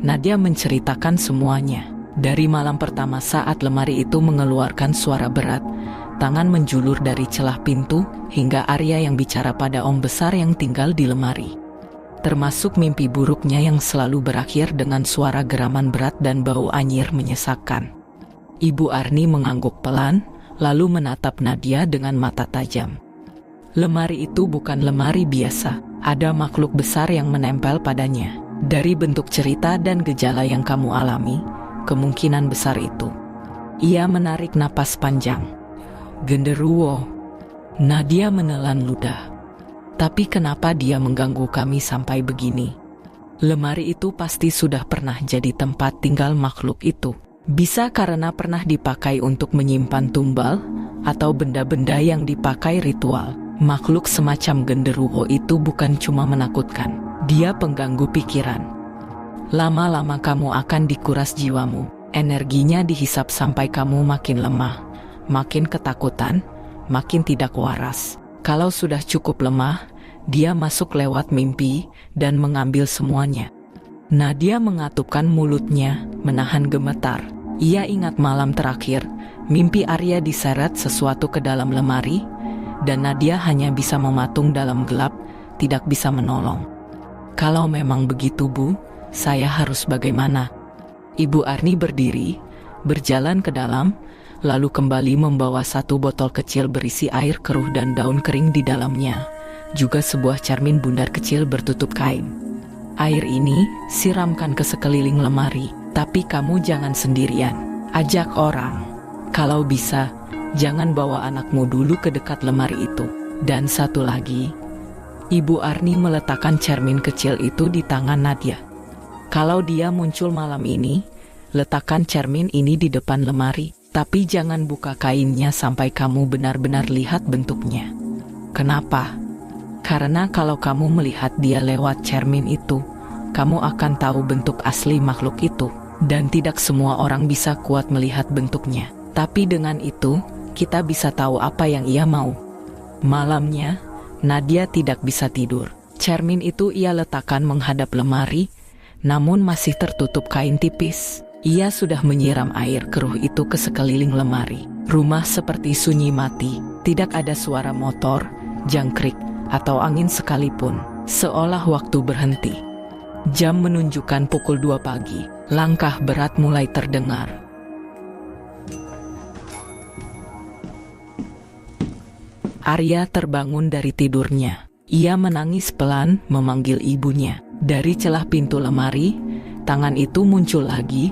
Nadia menceritakan semuanya. Dari malam pertama saat lemari itu mengeluarkan suara berat, tangan menjulur dari celah pintu, hingga Arya yang bicara pada om besar yang tinggal di lemari. Termasuk mimpi buruknya yang selalu berakhir dengan suara geraman berat dan bau anyir menyesakkan. Ibu Arni mengangguk pelan, lalu menatap Nadia dengan mata tajam. "Lemari itu bukan lemari biasa, ada makhluk besar yang menempel padanya. Dari bentuk cerita dan gejala yang kamu alami, kemungkinan besar itu." Ia menarik napas panjang. "Genderuwo." Nadia menelan ludah. "Tapi kenapa dia mengganggu kami sampai begini? Lemari itu pasti sudah pernah jadi tempat tinggal makhluk itu. Bisa karena pernah dipakai untuk menyimpan tumbal, atau benda-benda yang dipakai ritual. Makhluk semacam genderuwo itu bukan cuma menakutkan, dia pengganggu pikiran. Lama-lama kamu akan dikuras jiwamu, energinya dihisap sampai kamu makin lemah, makin ketakutan, makin tidak waras. Kalau sudah cukup lemah, dia masuk lewat mimpi dan mengambil semuanya." Nadia mengatupkan mulutnya, menahan gemetar. Ia ingat malam terakhir, mimpi Arya diseret sesuatu ke dalam lemari, dan Nadia hanya bisa mematung dalam gelap, tidak bisa menolong. "Kalau memang begitu, Bu, saya harus bagaimana?" Ibu Arni berdiri, berjalan ke dalam, lalu kembali membawa satu botol kecil berisi air keruh dan daun kering di dalamnya, juga sebuah cermin bundar kecil bertutup kain. "Air ini siramkan ke sekeliling lemari, tapi kamu jangan sendirian, ajak orang. Kalau bisa, jangan bawa anakmu dulu ke dekat lemari itu. Dan satu lagi." Ibu Arni meletakkan cermin kecil itu di tangan Nadia. "Kalau dia muncul malam ini, letakkan cermin ini di depan lemari. Tapi jangan buka kainnya sampai kamu benar-benar lihat bentuknya." "Kenapa?" "Karena kalau kamu melihat dia lewat cermin itu, kamu akan tahu bentuk asli makhluk itu. Dan tidak semua orang bisa kuat melihat bentuknya. Tapi dengan itu, kita bisa tahu apa yang ia mau." Malamnya, Nadia tidak bisa tidur. Cermin itu ia letakkan menghadap lemari, namun masih tertutup kain tipis. Ia sudah menyiram air keruh itu ke sekeliling lemari. Rumah seperti sunyi mati, tidak ada suara motor, jangkrik, atau angin sekalipun. Seolah waktu berhenti. Jam menunjukkan pukul 2 pagi. Langkah berat mulai terdengar. Arya terbangun dari tidurnya. Ia menangis pelan memanggil ibunya. Dari celah pintu lemari, tangan itu muncul lagi,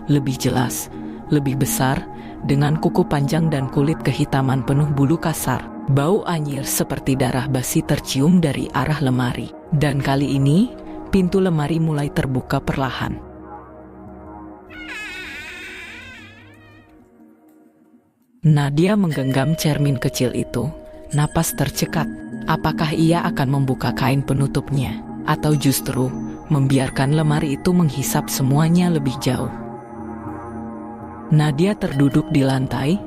lebih jelas, lebih besar, dengan kuku panjang dan kulit kehitaman penuh bulu kasar. Bau anyir seperti darah basi tercium dari arah lemari. Dan kali ini, pintu lemari mulai terbuka perlahan. Nadia menggenggam cermin kecil itu, napas tercekat. Apakah ia akan membuka kain penutupnya, atau justru membiarkan lemari itu menghisap semuanya lebih jauh? Nadia terduduk di lantai,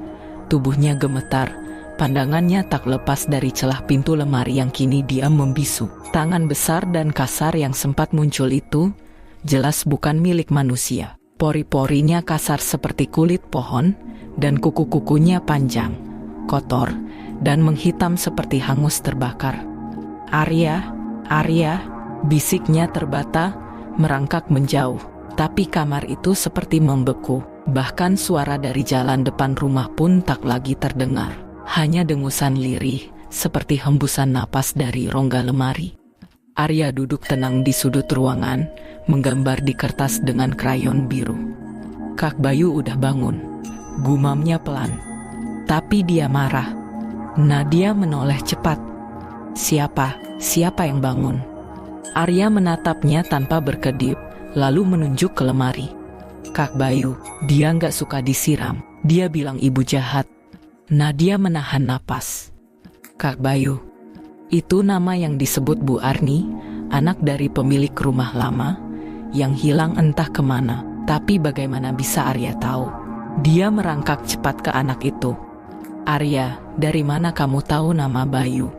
tubuhnya gemetar, pandangannya tak lepas dari celah pintu lemari yang kini diam membisu. Tangan besar dan kasar yang sempat muncul itu, jelas bukan milik manusia. Pori-porinya kasar seperti kulit pohon, dan kuku-kukunya panjang, kotor, dan menghitam seperti hangus terbakar. "Arya, Arya," bisiknya terbata, merangkak menjauh. Tapi kamar itu seperti membeku. Bahkan suara dari jalan depan rumah pun tak lagi terdengar. Hanya dengusan lirih, seperti hembusan napas dari rongga lemari. Arya duduk tenang di sudut ruangan, menggambar di kertas dengan krayon biru. "Kak Bayu udah bangun," gumamnya pelan. Tapi dia marah. Nadia menoleh cepat. Siapa yang bangun?" Arya menatapnya tanpa berkedip, lalu menunjuk ke lemari. "Kak Bayu, dia nggak suka disiram. Dia bilang ibu jahat." Nadia menahan napas. "Kak Bayu, itu nama yang disebut Bu Arni, anak dari pemilik rumah lama, yang hilang entah kemana. Tapi bagaimana bisa Arya tahu?" Dia merangkak cepat ke anak itu. "Arya, dari mana kamu tahu nama Bayu?"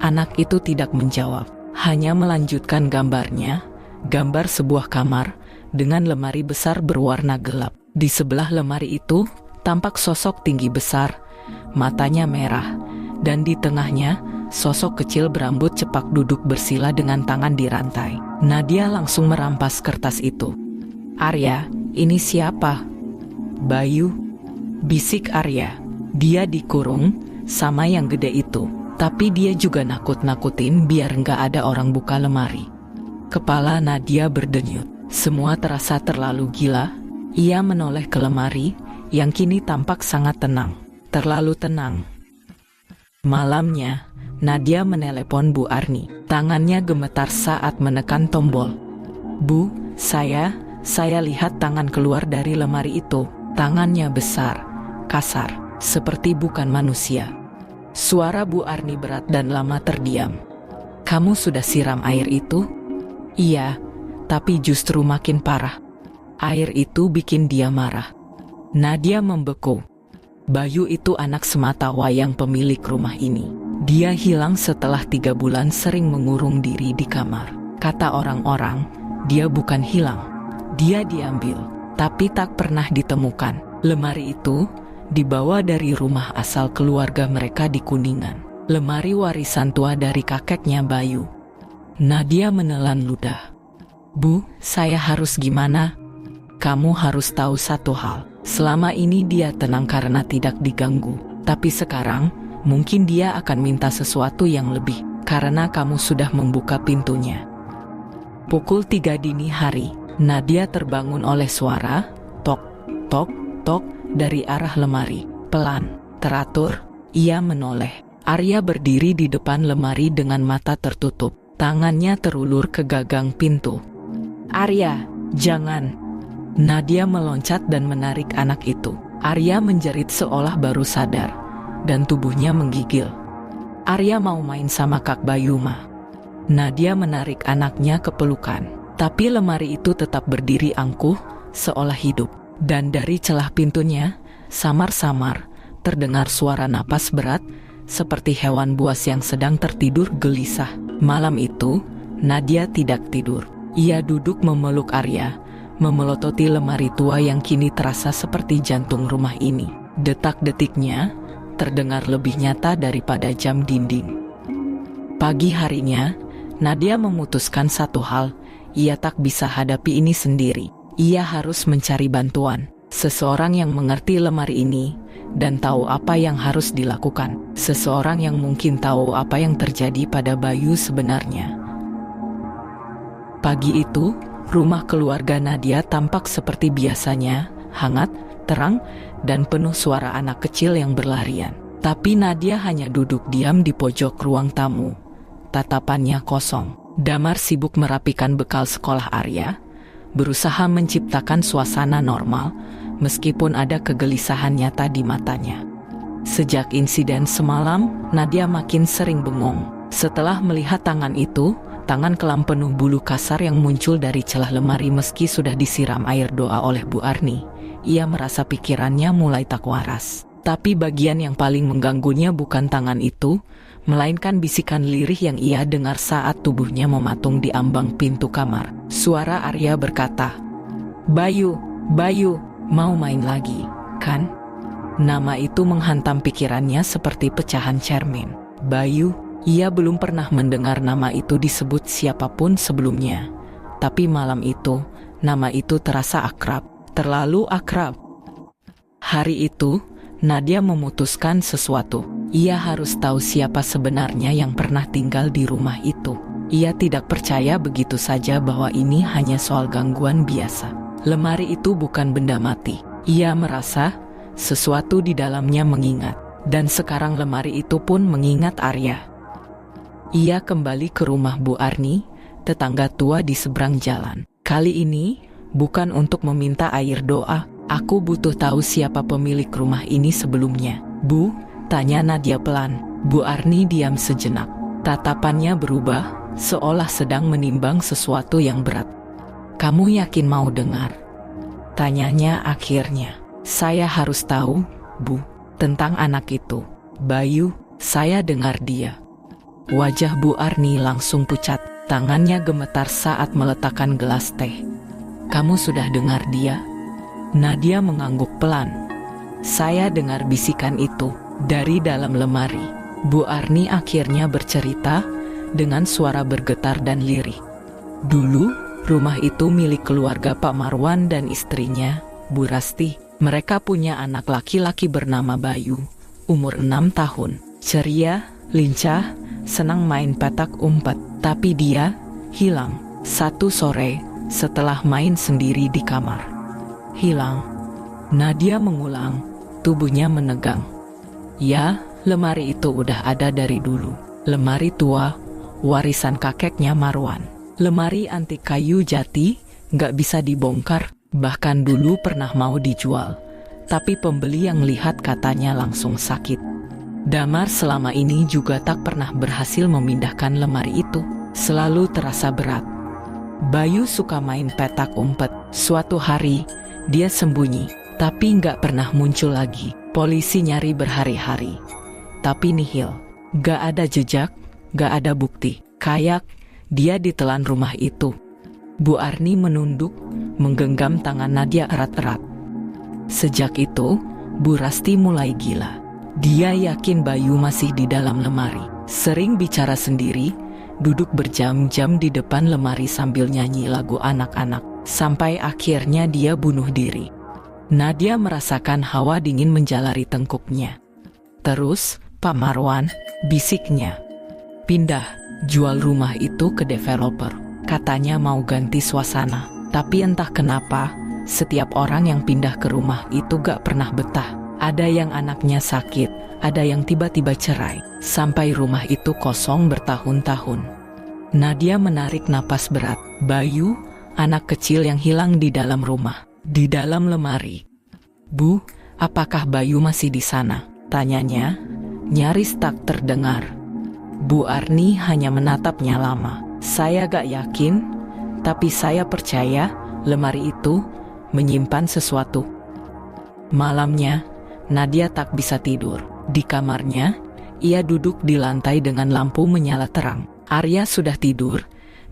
Anak itu tidak menjawab, hanya melanjutkan gambarnya. Gambar sebuah kamar dengan lemari besar berwarna gelap. Di sebelah lemari itu tampak sosok tinggi besar, matanya merah, dan di tengahnya sosok kecil berambut cepak duduk bersila dengan tangan di rantai. Nadia langsung merampas kertas itu. "Arya, ini siapa?" "Bayu," bisik Arya. "Dia dikurung sama yang gede itu. Tapi dia juga nakut-nakutin biar nggak ada orang buka lemari." Kepala Nadia berdenyut. Semua terasa terlalu gila. Ia menoleh ke lemari, yang kini tampak sangat tenang. Terlalu tenang. Malamnya, Nadia menelepon Bu Arni. Tangannya gemetar saat menekan tombol. "Bu, saya lihat tangan keluar dari lemari itu." Tangannya besar, kasar, seperti bukan manusia. Suara Bu Arni berat dan lama terdiam. "Kamu sudah siram air itu?" "Iya, tapi justru makin parah." Air itu bikin dia marah. Nadia membeku. Bayu itu anak sematawayang pemilik rumah ini. Dia hilang setelah 3 bulan sering mengurung diri di kamar. Kata orang-orang, dia bukan hilang. Dia diambil, tapi tak pernah ditemukan. Lemari itu dibawa dari rumah asal keluarga mereka di Kuningan. Lemari warisan tua dari kakeknya Bayu. Nadia menelan ludah. "Bu, saya harus gimana?" "Kamu harus tahu satu hal. Selama ini dia tenang karena tidak diganggu. Tapi sekarang, mungkin dia akan minta sesuatu yang lebih, karena kamu sudah membuka pintunya." Pukul 3 dini hari, Nadia terbangun oleh suara tok, tok, tok dari arah lemari. Pelan, teratur, ia menoleh. Arya berdiri di depan lemari dengan mata tertutup. Tangannya terulur ke gagang pintu. "Arya, jangan!" Nadia meloncat dan menarik anak itu. Arya menjerit seolah baru sadar, dan tubuhnya menggigil. "Arya mau main sama Kak Bayu mah." Nadia menarik anaknya ke pelukan, tapi lemari itu tetap berdiri angkuh, seolah hidup. Dan dari celah pintunya, samar-samar, terdengar suara napas berat, seperti hewan buas yang sedang tertidur gelisah. Malam itu, Nadia tidak tidur. Ia duduk memeluk Arya, memelototi lemari tua yang kini terasa seperti jantung rumah ini. Detak-detiknya terdengar lebih nyata daripada jam dinding. Pagi harinya, Nadia memutuskan satu hal, ia tak bisa hadapi ini sendiri. Ia harus mencari bantuan, seseorang yang mengerti lemari ini, dan tahu apa yang harus dilakukan. Seseorang yang mungkin tahu apa yang terjadi pada Bayu sebenarnya. Pagi itu, rumah keluarga Nadia tampak seperti biasanya, hangat, terang, dan penuh suara anak kecil yang berlarian. Tapi Nadia hanya duduk diam di pojok ruang tamu. Tatapannya kosong. Damar sibuk merapikan bekal sekolah Arya, berusaha menciptakan suasana normal, meskipun ada kegelisahan nyata di matanya. Sejak insiden semalam, Nadia makin sering bengong. Setelah melihat tangan itu, tangan kelam penuh bulu kasar yang muncul dari celah lemari meski sudah disiram air doa oleh Bu Arni, ia merasa pikirannya mulai tak waras. Tapi bagian yang paling mengganggunya bukan tangan itu, melainkan bisikan lirih yang ia dengar saat tubuhnya mematung di ambang pintu kamar. Suara Arya berkata, "Bayu, Bayu, mau main lagi, kan? Nama itu menghantam pikirannya seperti pecahan cermin. Bayu, ia belum pernah mendengar nama itu disebut siapapun sebelumnya. Tapi malam itu, nama itu terasa akrab, terlalu akrab. Hari itu, Nadia memutuskan sesuatu. Ia harus tahu siapa sebenarnya yang pernah tinggal di rumah itu. Ia tidak percaya begitu saja bahwa ini hanya soal gangguan biasa. Lemari itu bukan benda mati. Ia merasa sesuatu di dalamnya mengingat. Dan sekarang lemari itu pun mengingat Arya. Ia kembali ke rumah Bu Arni, tetangga tua di seberang jalan. Kali ini, bukan untuk meminta air doa. Aku butuh tahu siapa pemilik rumah ini sebelumnya. Bu, tanya Nadia pelan. Bu Arni diam sejenak. Tatapannya berubah, seolah sedang menimbang sesuatu yang berat. Kamu yakin mau dengar? Tanyanya akhirnya. Saya harus tahu, Bu, tentang anak itu. Bayu, saya dengar dia. Wajah Bu Arni langsung pucat. Tangannya gemetar saat meletakkan gelas teh. Kamu sudah dengar dia? Nadia mengangguk pelan. Saya dengar bisikan itu dari dalam lemari. Bu Arni akhirnya bercerita dengan suara bergetar dan lirih. Dulu, rumah itu milik keluarga Pak Marwan dan istrinya, Bu Rasti. Mereka punya anak laki-laki bernama Bayu, umur 6 tahun. Ceria, lincah, senang main petak umpet. Tapi dia hilang satu sore setelah main sendiri di kamar. Hilang. Nadia mengulang, tubuhnya menegang. Ya, lemari itu udah ada dari dulu. Lemari tua, warisan kakeknya Marwan. Lemari antik kayu jati, gak bisa dibongkar. Bahkan dulu pernah mau dijual. Tapi pembeli yang lihat katanya langsung sakit. Damar selama ini juga tak pernah berhasil memindahkan lemari itu. Selalu terasa berat. Bayu suka main petak umpet. Suatu hari, dia sembunyi, tapi nggak pernah muncul lagi. Polisi nyari berhari-hari, tapi nihil. Gak ada jejak, gak ada bukti. Kayak dia ditelan rumah itu. Bu Arni menunduk, menggenggam tangan Nadia erat-erat. Sejak itu, Bu Rasti mulai gila. Dia yakin Bayu masih di dalam lemari. Sering bicara sendiri, duduk berjam-jam di depan lemari sambil nyanyi lagu anak-anak. Sampai akhirnya dia bunuh diri. Nadia merasakan hawa dingin menjalari tengkuknya. Terus, Pak Marwan, bisiknya. Pindah, jual rumah itu ke developer. Katanya mau ganti suasana. Tapi entah kenapa, setiap orang yang pindah ke rumah itu gak pernah betah. Ada yang anaknya sakit, ada yang tiba-tiba cerai. Sampai rumah itu kosong bertahun-tahun. Nadia menarik napas berat. Bayu, anak kecil yang hilang di dalam rumah. Di dalam lemari. Bu, apakah Bayu masih di sana? Tanyanya, nyaris tak terdengar. Bu Arni hanya menatapnya lama. Saya gak yakin, tapi saya percaya lemari itu menyimpan sesuatu. Malamnya, Nadia tak bisa tidur. Di kamarnya, ia duduk di lantai dengan lampu menyala terang. Arya sudah tidur,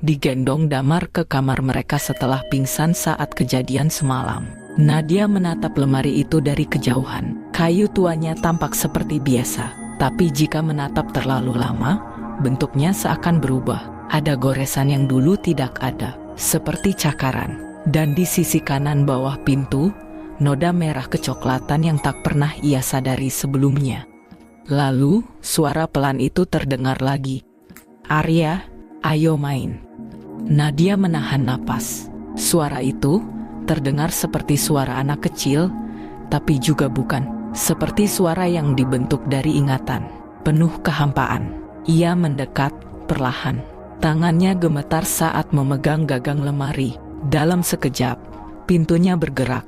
digendong Damar ke kamar mereka setelah pingsan saat kejadian semalam. Nadia menatap lemari itu dari kejauhan. Kayu tuanya tampak seperti biasa, tapi jika menatap terlalu lama, bentuknya seakan berubah. Ada goresan yang dulu tidak ada, seperti cakaran. Dan di sisi kanan bawah pintu, noda merah kecoklatan yang tak pernah ia sadari sebelumnya. Lalu, suara pelan itu terdengar lagi. Arya, ayo main. Nadia menahan napas. Suara itu terdengar seperti suara anak kecil, tapi juga bukan. Seperti suara yang dibentuk dari ingatan, penuh kehampaan. Ia mendekat perlahan. Tangannya gemetar saat memegang gagang lemari. Dalam sekejap, pintunya bergerak.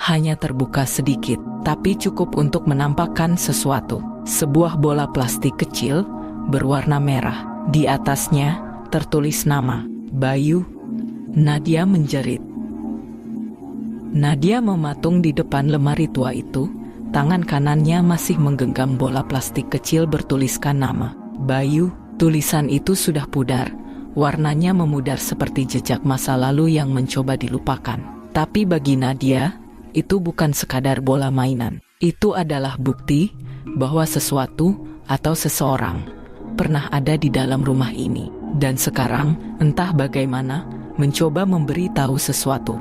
Hanya terbuka sedikit, tapi cukup untuk menampakkan sesuatu. Sebuah bola plastik kecil, berwarna merah. Di atasnya, tertulis nama, Bayu. Nadia menjerit. Nadia mematung di depan lemari tua itu. Tangan kanannya masih menggenggam bola plastik kecil bertuliskan nama, Bayu. Tulisan itu sudah pudar, Warnanya memudar seperti jejak masa lalu yang mencoba dilupakan. Tapi bagi Nadia, itu bukan sekadar bola mainan. Itu adalah bukti bahwa sesuatu atau seseorang pernah ada di dalam rumah ini. Dan sekarang, entah bagaimana, mencoba memberi tahu sesuatu.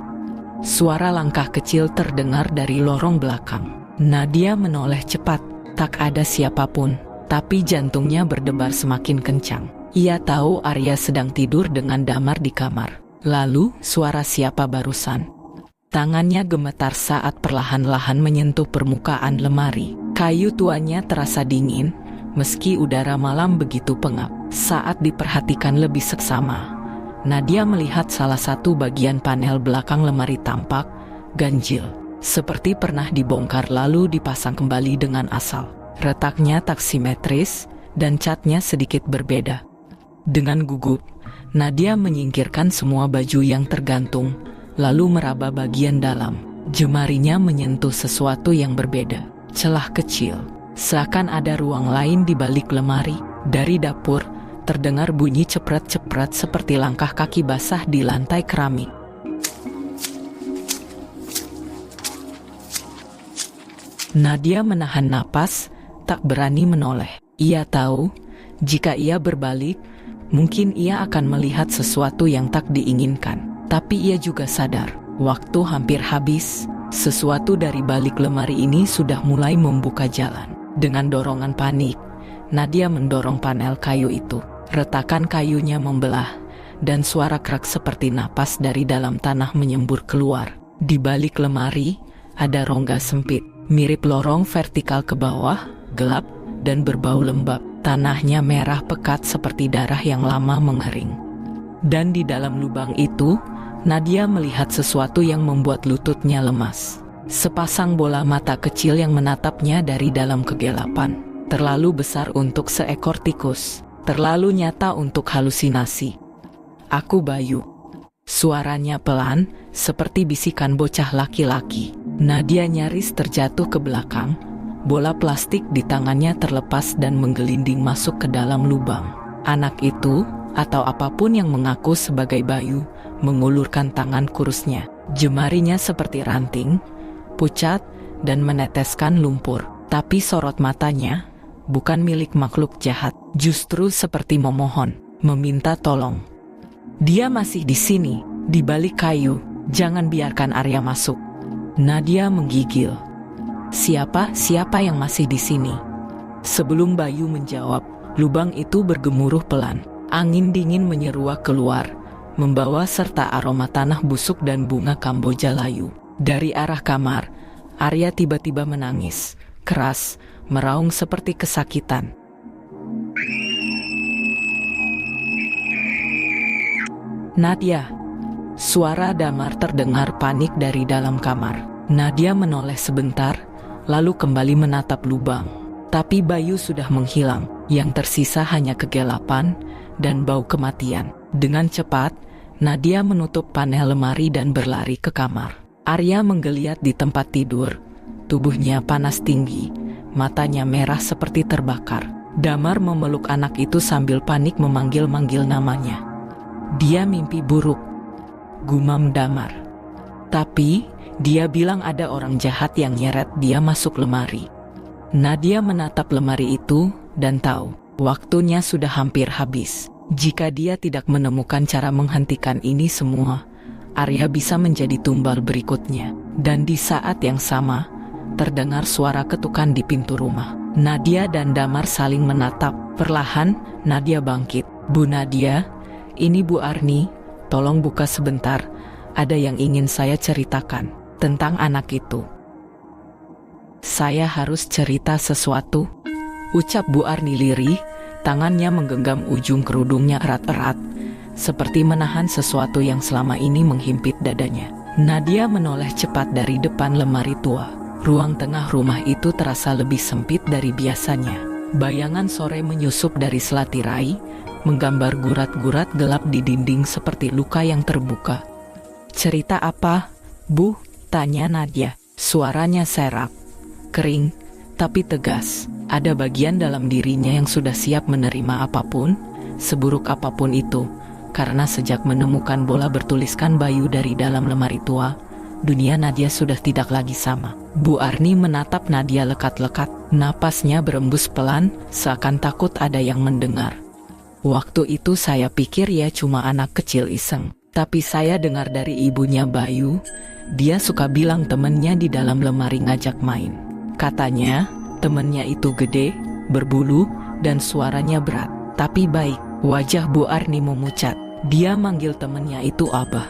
Suara langkah kecil terdengar dari lorong belakang. Nadia menoleh cepat. Tak ada siapapun, tapi jantungnya berdebar semakin kencang. Ia tahu Arya sedang tidur dengan Damar di kamar. Lalu, suara siapa barusan? Tangannya gemetar saat perlahan-lahan menyentuh permukaan lemari. Kayu tuanya terasa dingin, meski udara malam begitu pengap. Saat diperhatikan lebih seksama, Nadia melihat salah satu bagian panel belakang lemari tampak ganjil, seperti pernah dibongkar lalu dipasang kembali dengan asal. Retaknya tak simetris, dan catnya sedikit berbeda. Dengan gugup, Nadia menyingkirkan semua baju yang tergantung, lalu meraba bagian dalam. Jemarinya menyentuh sesuatu yang berbeda. Celah kecil, seakan ada ruang lain di balik lemari. Dari dapur, terdengar bunyi ceprat-ceprat seperti langkah kaki basah di lantai keramik. Nadia menahan napas, tak berani menoleh. Ia tahu, jika ia berbalik, mungkin ia akan melihat sesuatu yang tak diinginkan. Tapi ia juga sadar, waktu hampir habis. Sesuatu dari balik lemari ini sudah mulai membuka jalan. Dengan dorongan panik, Nadia mendorong panel kayu itu. Retakan kayunya membelah, dan suara kerak seperti napas dari dalam tanah menyembur keluar. Di balik lemari, ada rongga sempit, mirip lorong vertikal ke bawah, gelap, dan berbau lembab. Tanahnya merah pekat seperti darah yang lama mengering. Dan di dalam lubang itu, Nadia melihat sesuatu yang membuat lututnya lemas. Sepasang bola mata kecil yang menatapnya dari dalam kegelapan. Terlalu besar untuk seekor tikus, terlalu nyata untuk halusinasi. "Aku Bayu." Suaranya pelan, seperti bisikan bocah laki-laki. Nadia nyaris terjatuh ke belakang. Bola plastik di tangannya terlepas dan menggelinding masuk ke dalam lubang. Anak itu, atau apapun yang mengaku sebagai Bayu, mengulurkan tangan kurusnya. Jemarinya seperti ranting, pucat, dan meneteskan lumpur. Tapi sorot matanya bukan milik makhluk jahat, justru seperti memohon, meminta tolong. "Dia masih di sini, di balik kayu. Jangan biarkan Arya masuk." Nadia menggigil. Siapa yang masih di sini?" Sebelum Bayu menjawab, lubang itu bergemuruh pelan. Angin dingin menyeruak keluar, membawa serta aroma tanah busuk dan bunga kamboja layu. Dari arah kamar, Arya tiba-tiba menangis, keras, meraung seperti kesakitan. "Nadia!" Suara Damar terdengar panik dari dalam kamar. Nadia menoleh sebentar, lalu kembali menatap lubang. Tapi Bayu sudah menghilang. Yang tersisa hanya kegelapan dan bau kematian. Dengan cepat, Nadia menutup panel lemari dan berlari ke kamar. Arya menggeliat di tempat tidur. Tubuhnya panas tinggi, matanya merah seperti terbakar. Damar memeluk anak itu sambil panik memanggil-manggil namanya. "Dia mimpi buruk," gumam Damar. "Tapi dia bilang ada orang jahat yang nyeret dia masuk lemari." Nadia menatap lemari itu dan tahu, waktunya sudah hampir habis. Jika dia tidak menemukan cara menghentikan ini semua, Arya bisa menjadi tumbal berikutnya. Dan di saat yang sama, terdengar suara ketukan di pintu rumah. Nadia dan Damar saling menatap. Perlahan, Nadia bangkit. "Bu Nadia, ini Bu Arni, tolong buka sebentar. Ada yang ingin saya ceritakan tentang anak itu." "Saya harus cerita sesuatu," ucap Bu Arni lirih, tangannya menggenggam ujung kerudungnya erat-erat, seperti menahan sesuatu yang selama ini menghimpit dadanya. Nadia menoleh cepat dari depan lemari tua. Ruang tengah rumah itu terasa lebih sempit dari biasanya. Bayangan sore menyusup dari selatirai, menggambar gurat-gurat gelap di dinding seperti luka yang terbuka. "Cerita apa, Bu?" tanya Nadia. Suaranya serak, kering, tapi tegas. Ada bagian dalam dirinya yang sudah siap menerima apapun, seburuk apapun itu, karena sejak menemukan bola bertuliskan Bayu dari dalam lemari tua, dunia Nadia sudah tidak lagi sama. Bu Arni menatap Nadia lekat-lekat. Napasnya berembus pelan, seakan takut ada yang mendengar. Waktu itu saya pikir ya cuma anak kecil iseng. Tapi saya dengar dari ibunya Bayu, dia suka bilang temennya di dalam lemari ngajak main. Katanya, temennya itu gede, berbulu, dan suaranya berat. Tapi baik. Wajah Bu Arni memucat. Dia manggil temennya itu Abah.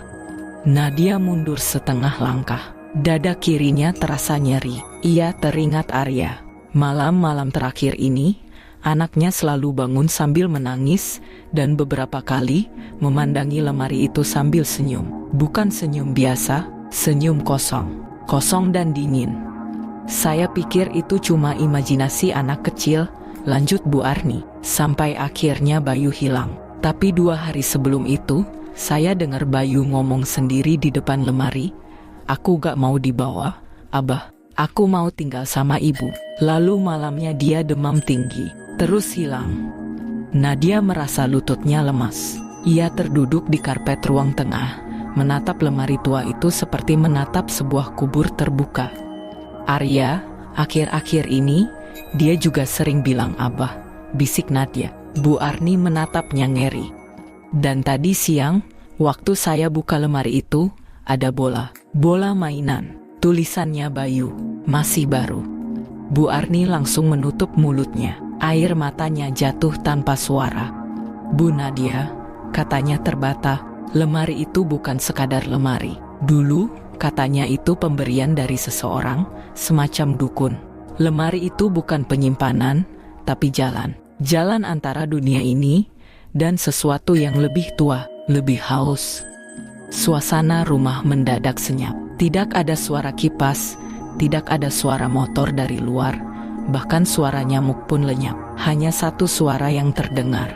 Nadia mundur setengah langkah. Dada kirinya terasa nyeri. Ia teringat Arya. Malam-malam terakhir ini, anaknya selalu bangun sambil menangis dan beberapa kali memandangi lemari itu sambil senyum. Bukan senyum biasa, senyum kosong. Kosong dan dingin. Saya pikir itu cuma imajinasi anak kecil, lanjut Bu Arni, sampai akhirnya Bayu hilang. Tapi 2 hari sebelum itu, saya dengar Bayu ngomong sendiri di depan lemari, "Aku gak mau dibawa, Abah. Aku mau tinggal sama ibu." Lalu malamnya dia demam tinggi, terus hilang. Nadia merasa lututnya lemas. Ia terduduk di karpet ruang tengah, menatap lemari tua itu seperti menatap sebuah kubur terbuka. Arya, akhir-akhir ini, dia juga sering bilang Abah, bisik Nadia. Bu Arni menatapnya ngeri. Dan tadi siang, waktu saya buka lemari itu, ada bola. Bola mainan. Tulisannya Bayu, masih baru. Bu Arni langsung menutup mulutnya. Air matanya jatuh tanpa suara. "Bu Nadia," katanya terbata, "lemari itu bukan sekadar lemari. Dulu, katanya itu pemberian dari seseorang, semacam dukun. Lemari itu bukan penyimpanan, tapi jalan. Jalan antara dunia ini dan sesuatu yang lebih tua, lebih haus." Suasana rumah mendadak senyap. Tidak ada suara kipas, tidak ada suara motor dari luar, bahkan suara nyamuk pun lenyap. Hanya satu suara yang terdengar.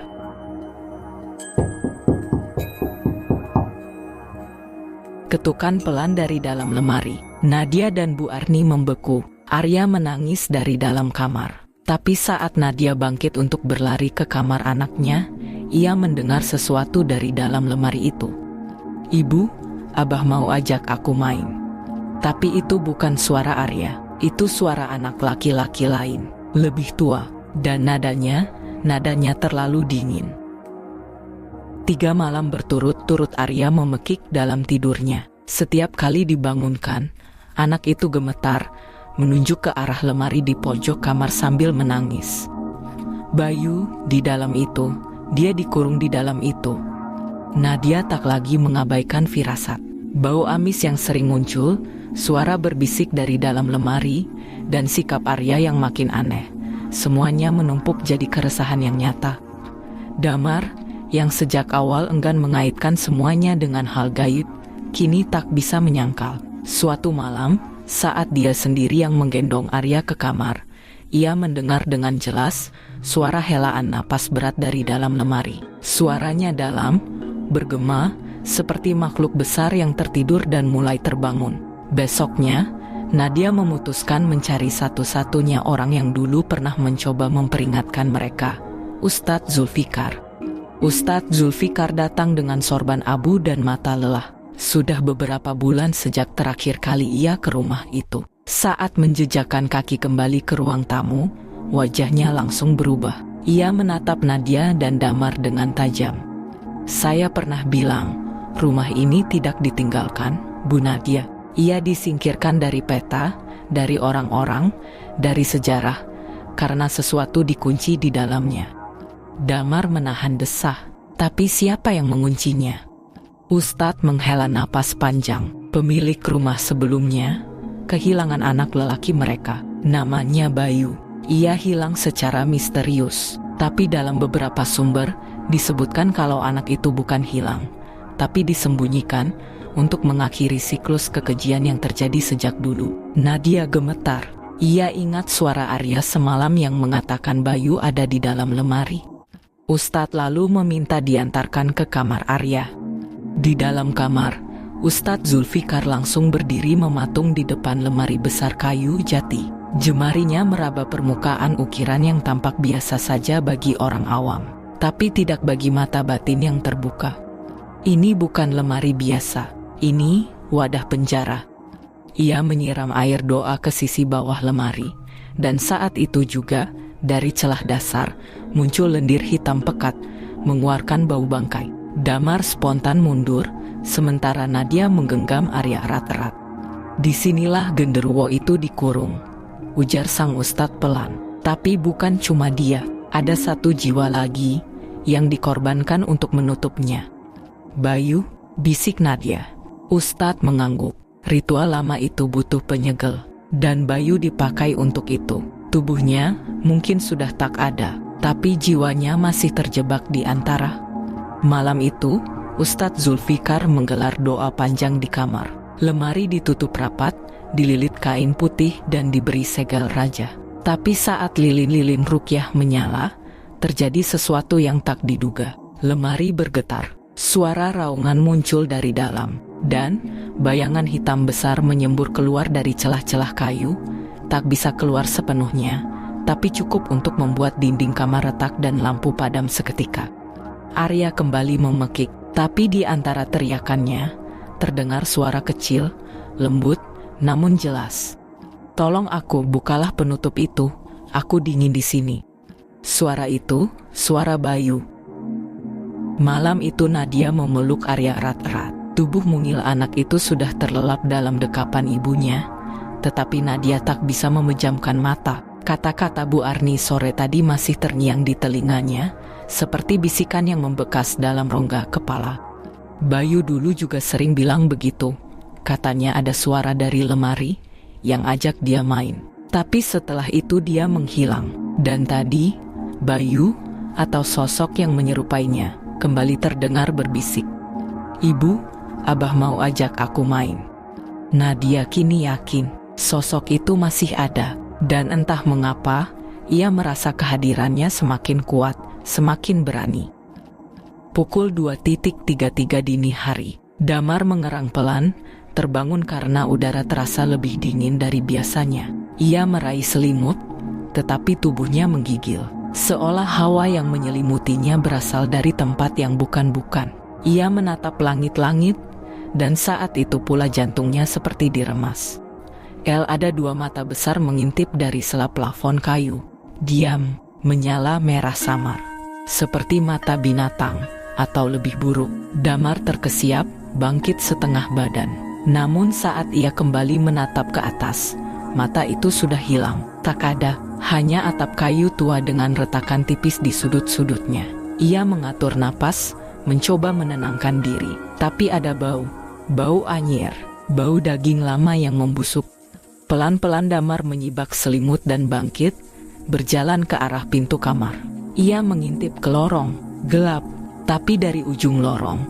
Ketukan pelan dari dalam lemari. Nadia dan Bu Arni membeku. Arya menangis dari dalam kamar. Tapi saat Nadia bangkit untuk berlari ke kamar anaknya, ia mendengar sesuatu dari dalam lemari itu. "Ibu, Abah mau ajak aku main." Tapi itu bukan suara Arya, itu suara anak laki-laki lain, lebih tua, dan nadanya terlalu dingin. 3 malam berturut-turut Arya memekik dalam tidurnya. Setiap kali dibangunkan, anak itu gemetar, menunjuk ke arah lemari di pojok kamar sambil menangis. Bayu di dalam itu, dia dikurung di dalam itu. Nadia tak lagi mengabaikan firasat. Bau amis yang sering muncul, suara berbisik dari dalam lemari, dan sikap Arya yang makin aneh. Semuanya menumpuk jadi keresahan yang nyata. Damar, yang sejak awal enggan mengaitkan semuanya dengan hal gaib, kini tak bisa menyangkal. Suatu malam, saat dia sendiri yang menggendong Arya ke kamar, ia mendengar dengan jelas suara helaan napas berat dari dalam lemari. Suaranya dalam, bergema, seperti makhluk besar yang tertidur dan mulai terbangun. Besoknya, Nadia memutuskan mencari satu-satunya orang yang dulu pernah mencoba memperingatkan mereka, Ustadz Zulfikar. Ustadz Zulfikar datang dengan sorban abu dan mata lelah. Sudah beberapa bulan sejak terakhir kali ia ke rumah itu. Saat menjejakkan kaki kembali ke ruang tamu, wajahnya langsung berubah. Ia menatap Nadia dan Damar dengan tajam. "Saya pernah bilang, rumah ini tidak ditinggalkan, Bu Nadia. Ia disingkirkan dari peta, dari orang-orang, dari sejarah, karena sesuatu dikunci di dalamnya." Damar menahan desah. Tapi siapa yang menguncinya? Ustadz menghela napas panjang. Pemilik rumah sebelumnya kehilangan anak lelaki mereka. Namanya Bayu. Ia hilang secara misterius. Tapi dalam beberapa sumber disebutkan kalau anak itu bukan hilang, tapi disembunyikan untuk mengakhiri siklus kekejian yang terjadi sejak dulu. Nadia gemetar. Ia ingat suara Arya semalam yang mengatakan Bayu ada di dalam lemari. Ustadz lalu meminta diantarkan ke kamar Arya. Di dalam kamar, Ustadz Zulfikar langsung berdiri mematung di depan lemari besar kayu jati. Jemarinya meraba permukaan ukiran yang tampak biasa saja bagi orang awam, tapi tidak bagi mata batin yang terbuka. Ini bukan lemari biasa, ini wadah penjara. Ia menyiram air doa ke sisi bawah lemari, dan saat itu juga, dari celah dasar, muncul lendir hitam pekat, mengeluarkan bau bangkai. Damar spontan mundur, sementara Nadia menggenggam Arya erat-erat. Disinilah genderuwo itu dikurung, ujar sang ustadz pelan. Tapi bukan cuma dia, ada satu jiwa lagi yang dikorbankan untuk menutupnya. Bayu, bisik Nadia. Ustadz mengangguk. Ritual lama itu butuh penyegel, dan Bayu dipakai untuk itu. Tubuhnya mungkin sudah tak ada, tapi jiwanya masih terjebak di antara. Malam itu, Ustadz Zulfikar menggelar doa panjang di kamar. Lemari ditutup rapat, dililit kain putih dan diberi segel raja. Tapi saat lilin-lilin rukyah menyala, terjadi sesuatu yang tak diduga. Lemari bergetar, suara raungan muncul dari dalam, dan bayangan hitam besar menyembur keluar dari celah-celah kayu. Tak bisa keluar sepenuhnya, tapi cukup untuk membuat dinding kamar retak dan lampu padam seketika. Arya kembali memekik, tapi di antara teriakannya, terdengar suara kecil, lembut, namun jelas. "Tolong aku, bukalah penutup itu, aku dingin di sini." Suara itu, suara Bayu. Malam itu Nadia memeluk Arya erat-erat. Tubuh mungil anak itu sudah terlelap dalam dekapan ibunya, tetapi Nadia tak bisa memejamkan mata. Kata-kata Bu Arni sore tadi masih terngiang di telinganya, seperti bisikan yang membekas dalam rongga kepala. Bayu dulu juga sering bilang begitu. Katanya ada suara dari lemari yang ajak dia main. Tapi setelah itu dia menghilang. Dan tadi, Bayu atau sosok yang menyerupainya kembali terdengar berbisik. "Ibu, Abah mau ajak aku main." Nadia kini yakin sosok itu masih ada. Dan entah mengapa, ia merasa kehadirannya semakin kuat, semakin berani. Pukul 2.33 dini hari. Damar mengerang pelan, terbangun karena udara terasa lebih dingin dari biasanya. Ia meraih selimut, tetapi tubuhnya menggigil. Seolah hawa yang menyelimutinya berasal dari tempat yang bukan-bukan. Ia menatap langit-langit, dan saat itu pula jantungnya seperti diremas. Ada dua mata besar mengintip dari sela plafon kayu. Diam, menyala merah samar. Seperti mata binatang, atau lebih buruk. Damar terkesiap, bangkit setengah badan. Namun saat ia kembali menatap ke atas, mata itu sudah hilang. Tak ada, hanya atap kayu tua dengan retakan tipis di sudut-sudutnya. Ia mengatur napas, mencoba menenangkan diri. Tapi ada bau anyir, bau daging lama yang membusuk. Pelan-pelan Damar menyibak selimut dan bangkit, berjalan ke arah pintu kamar. Ia mengintip ke lorong, gelap, tapi dari ujung lorong,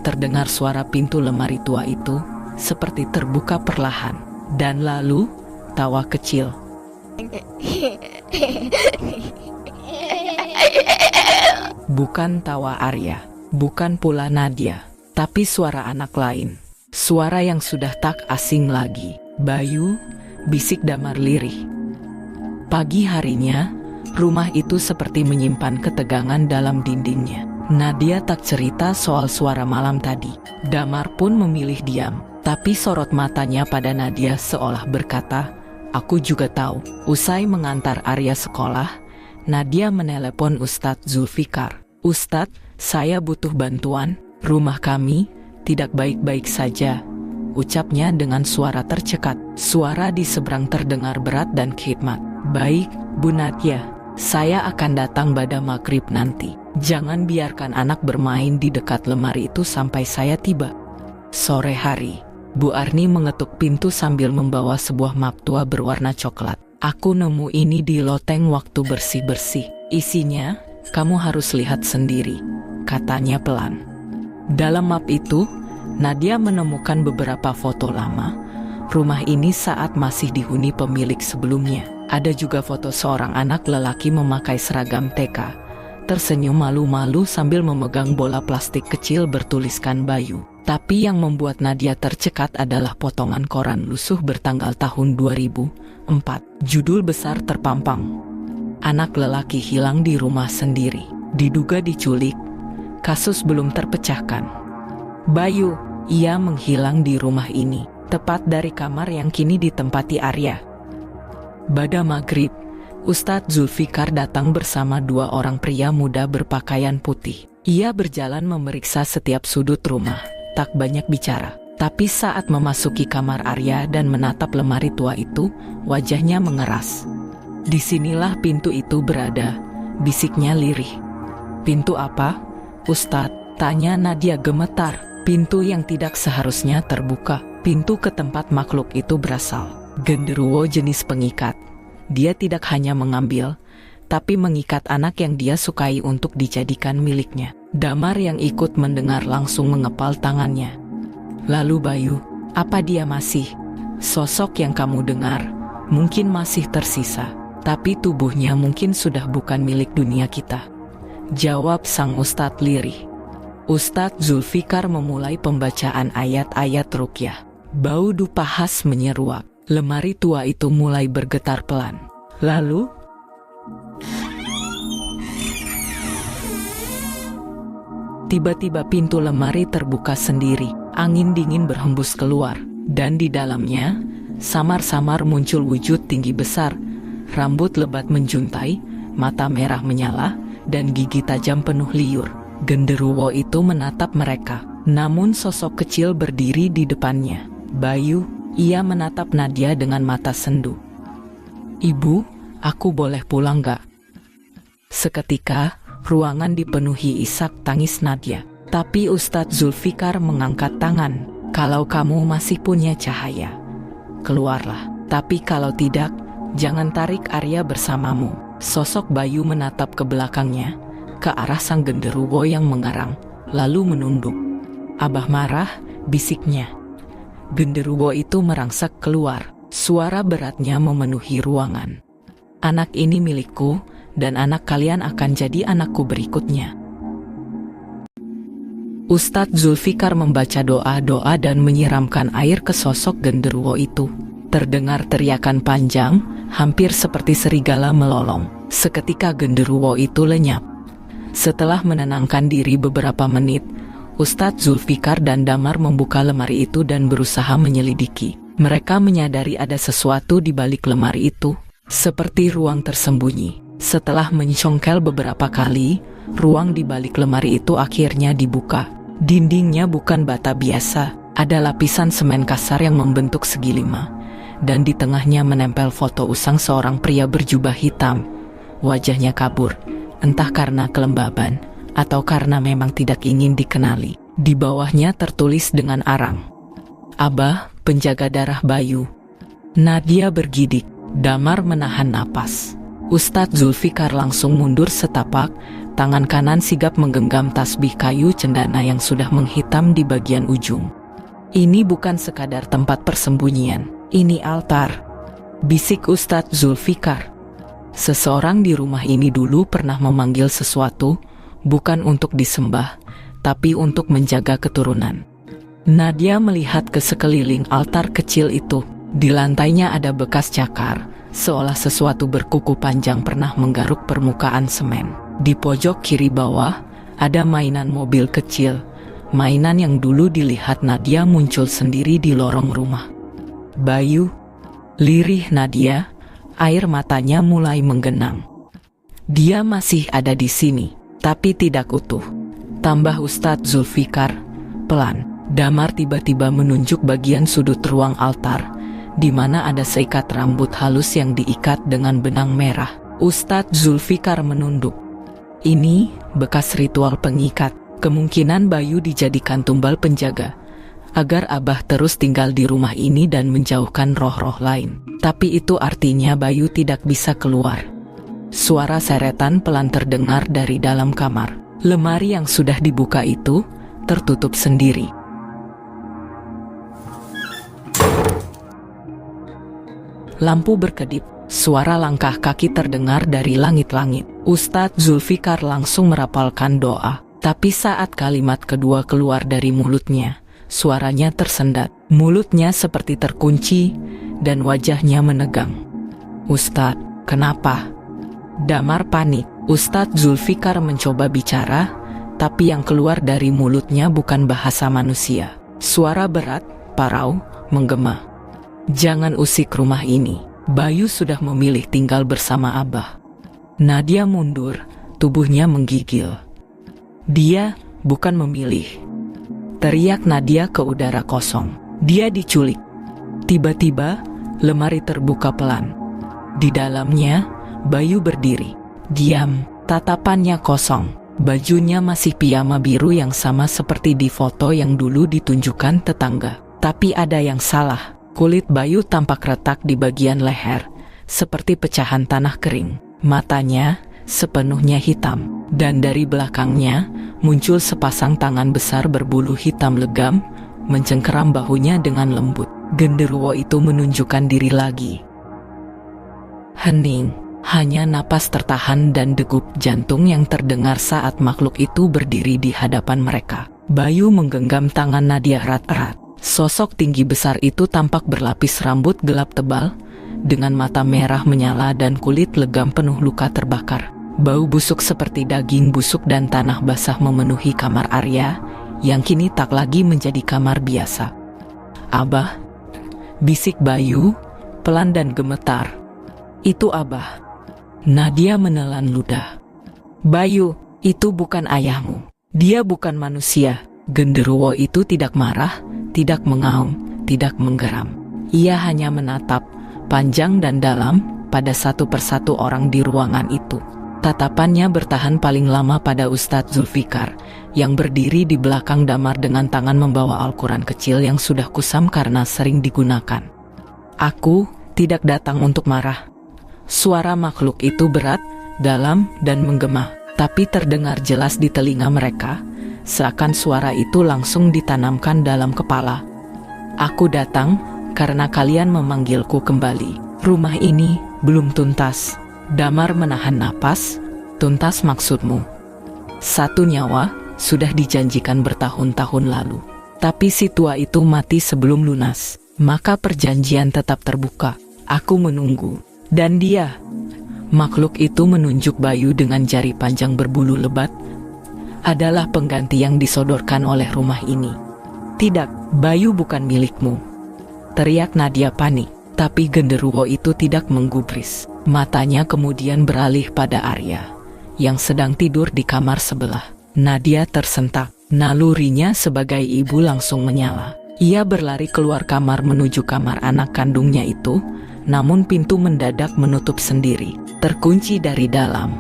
terdengar suara pintu lemari tua itu, seperti terbuka perlahan. Dan lalu, tawa kecil. Bukan tawa Arya, bukan pula Nadia, tapi suara anak lain. Suara yang sudah tak asing lagi. "Bayu," bisik Damar lirih. Pagi harinya, rumah itu seperti menyimpan ketegangan dalam dindingnya. Nadia tak cerita soal suara malam tadi. Damar pun memilih diam, tapi sorot matanya pada Nadia seolah berkata, "Aku juga tahu." Usai mengantar Arya sekolah, Nadia menelepon Ustadz Zulfikar. "Ustadz, saya butuh bantuan. Rumah kami tidak baik-baik saja," ucapnya dengan suara tercekat. Suara di seberang terdengar berat dan khidmat. "Baik, Bu Nadia, saya akan datang pada maghrib nanti. Jangan biarkan anak bermain di dekat lemari itu sampai saya tiba." Sore hari, Bu Arni mengetuk pintu sambil membawa sebuah map tua berwarna coklat. "Aku nemu ini di loteng waktu bersih-bersih. Isinya, kamu harus lihat sendiri," katanya pelan. Dalam map itu, Nadia menemukan beberapa foto lama rumah ini saat masih dihuni pemilik sebelumnya. Ada juga foto seorang anak lelaki memakai seragam TK, tersenyum malu-malu sambil memegang bola plastik kecil bertuliskan Bayu. Tapi yang membuat Nadia tercekat adalah potongan koran lusuh bertanggal tahun 2004. Judul besar terpampang, "Anak lelaki hilang di rumah sendiri. Diduga diculik. Kasus belum terpecahkan." Bayu, ia menghilang di rumah ini, tepat dari kamar yang kini ditempati Arya. Pada maghrib, Ustadz Zulfikar datang bersama 2 orang pria muda berpakaian putih. Ia berjalan memeriksa setiap sudut rumah, tak banyak bicara. Tapi saat memasuki kamar Arya dan menatap lemari tua itu, wajahnya mengeras. "Disinilah pintu itu berada," bisiknya lirih. "Pintu apa, Ustadz?" tanya Nadia gemetar. "Pintu yang tidak seharusnya terbuka. Pintu ke tempat makhluk itu berasal." Genderuwo jenis pengikat. Dia tidak hanya mengambil, tapi mengikat anak yang dia sukai untuk dijadikan miliknya. Damar yang ikut mendengar langsung mengepal tangannya. "Lalu Bayu, apa dia masih? Sosok yang kamu dengar mungkin masih tersisa, tapi tubuhnya mungkin sudah bukan milik dunia kita," jawab sang Ustadz lirih. Ustadz Zulfikar memulai pembacaan ayat-ayat ruqyah. Bau dupa khas menyeruak. Lemari tua itu mulai bergetar pelan. Lalu, tiba-tiba pintu lemari terbuka sendiri. Angin dingin berhembus keluar, dan di dalamnya samar-samar muncul wujud tinggi besar. Rambut lebat menjuntai, mata merah menyala, dan gigi tajam penuh liur. Genderuwo itu menatap mereka, namun sosok kecil berdiri di depannya. "Bayu," ia menatap Nadia dengan mata sendu. "Ibu, aku boleh pulang gak?" Seketika, ruangan dipenuhi isak tangis Nadia. Tapi Ustadz Zulfikar mengangkat tangan. "Kalau kamu masih punya cahaya, keluarlah. Tapi kalau tidak, jangan tarik Arya bersamamu." Sosok Bayu menatap ke belakangnya, ke arah sang genderuwo yang mengarang, lalu menunduk. "Abah marah," bisiknya. Genderuwo itu merangsak keluar. Suara beratnya memenuhi ruangan. "Anak ini milikku, dan anak kalian akan jadi anakku berikutnya." Ustadz Zulfikar membaca doa-doa dan menyiramkan air ke sosok genderuwo itu. Terdengar teriakan panjang, hampir seperti serigala melolong. Seketika genderuwo itu lenyap. Setelah menenangkan diri beberapa menit, Ustadz Zulfikar dan Damar membuka lemari itu dan berusaha menyelidiki. Mereka menyadari ada sesuatu di balik lemari itu, seperti ruang tersembunyi. Setelah mencongkel beberapa kali, ruang di balik lemari itu akhirnya dibuka. Dindingnya bukan bata biasa, ada lapisan semen kasar yang membentuk segi 5, dan di tengahnya menempel foto usang seorang pria berjubah hitam. Wajahnya kabur, entah karena kelembaban, atau karena memang tidak ingin dikenali. Di bawahnya tertulis dengan arang, "Abah, penjaga darah Bayu." Nadia bergidik, Damar menahan napas. Ustadz Zulfikar langsung mundur setapak, tangan kanan sigap menggenggam tasbih kayu cendana yang sudah menghitam di bagian ujung. "Ini bukan sekadar tempat persembunyian, ini altar," bisik Ustadz Zulfikar. "Seseorang di rumah ini dulu pernah memanggil sesuatu, bukan untuk disembah, tapi untuk menjaga keturunan." Nadia melihat ke sekeliling altar kecil itu. Di lantainya ada bekas cakar, seolah sesuatu berkuku panjang pernah menggaruk permukaan semen. Di pojok kiri bawah, ada mainan mobil kecil. Mainan yang dulu dilihat Nadia muncul sendiri di lorong rumah. "Bayu," lirih Nadia, air matanya mulai menggenang. "Dia masih ada di sini, tapi tidak utuh," tambah Ustadz Zulfikar. Pelan, Damar tiba-tiba menunjuk bagian sudut ruang altar, di mana ada seikat rambut halus yang diikat dengan benang merah. Ustadz Zulfikar menunduk. "Ini bekas ritual pengikat. Kemungkinan Bayu dijadikan tumbal penjaga, agar Abah terus tinggal di rumah ini dan menjauhkan roh-roh lain. Tapi itu artinya Bayu tidak bisa keluar." Suara seretan pelan terdengar dari dalam kamar. Lemari yang sudah dibuka itu tertutup sendiri. Lampu berkedip, suara langkah kaki terdengar dari langit-langit. Ustadz Zulfikar langsung merapalkan doa, tapi saat kalimat kedua keluar dari mulutnya, suaranya tersendat. Mulutnya seperti terkunci, dan wajahnya menegang. "Ustadz, kenapa?" Damar panik. Ustadz Zulfikar mencoba bicara, tapi yang keluar dari mulutnya bukan bahasa manusia. Suara berat, parau, menggema. Jangan usik rumah ini. Bayu sudah memilih tinggal bersama Abah. Nadia mundur, tubuhnya menggigil. Dia bukan memilih. Teriak Nadia ke udara kosong. Dia diculik. Tiba-tiba, lemari terbuka pelan. Di dalamnya, Bayu berdiri. Diam, tatapannya kosong. Bajunya masih piyama biru yang sama seperti di foto yang dulu ditunjukkan tetangga. Tapi ada yang salah. Kulit Bayu tampak retak di bagian leher, seperti pecahan tanah kering. Matanya sepenuhnya hitam, dan dari belakangnya muncul sepasang tangan besar berbulu hitam legam, mencengkeram bahunya dengan lembut. Genderuwo itu menunjukkan diri lagi. Hening. Hanya napas tertahan dan degup jantung yang terdengar saat makhluk itu berdiri di hadapan mereka. Bayu menggenggam tangan Nadia erat-erat. Sosok tinggi besar itu tampak berlapis rambut gelap tebal, dengan mata merah menyala dan kulit legam penuh luka terbakar. Bau busuk seperti daging busuk dan tanah basah memenuhi kamar Arya, yang kini tak lagi menjadi kamar biasa. "Abah," bisik Bayu, pelan dan gemetar. "Itu Abah." Nadia menelan ludah. "Bayu, itu bukan ayahmu. Dia bukan manusia." Genderuwo itu tidak marah, tidak mengaum, tidak menggeram. Ia hanya menatap, panjang dan dalam, pada satu persatu orang di ruangan itu. Tatapannya bertahan paling lama pada Ustadz Zulfikar, yang berdiri di belakang Damar dengan tangan membawa Al-Quran kecil yang sudah kusam karena sering digunakan. "Aku tidak datang untuk marah." Suara makhluk itu berat, dalam, dan menggema, tapi terdengar jelas di telinga mereka, seakan suara itu langsung ditanamkan dalam kepala. "Aku datang karena kalian memanggilku kembali. Rumah ini belum tuntas." Damar menahan napas. "Tuntas maksudmu?" "Satu nyawa sudah dijanjikan bertahun-tahun lalu. Tapi si tua itu mati sebelum lunas. Maka perjanjian tetap terbuka. Aku menunggu. Dan dia," makhluk itu menunjuk Bayu dengan jari panjang berbulu lebat, "adalah pengganti yang disodorkan oleh rumah ini." "Tidak, Bayu bukan milikmu," teriak Nadia panik. Tapi genderuwo itu tidak menggubris. Matanya kemudian beralih pada Arya, yang sedang tidur di kamar sebelah. Nadia tersentak. Nalurinya sebagai ibu langsung menyala. Ia berlari keluar kamar menuju kamar anak kandungnya itu, namun pintu mendadak menutup sendiri, terkunci dari dalam.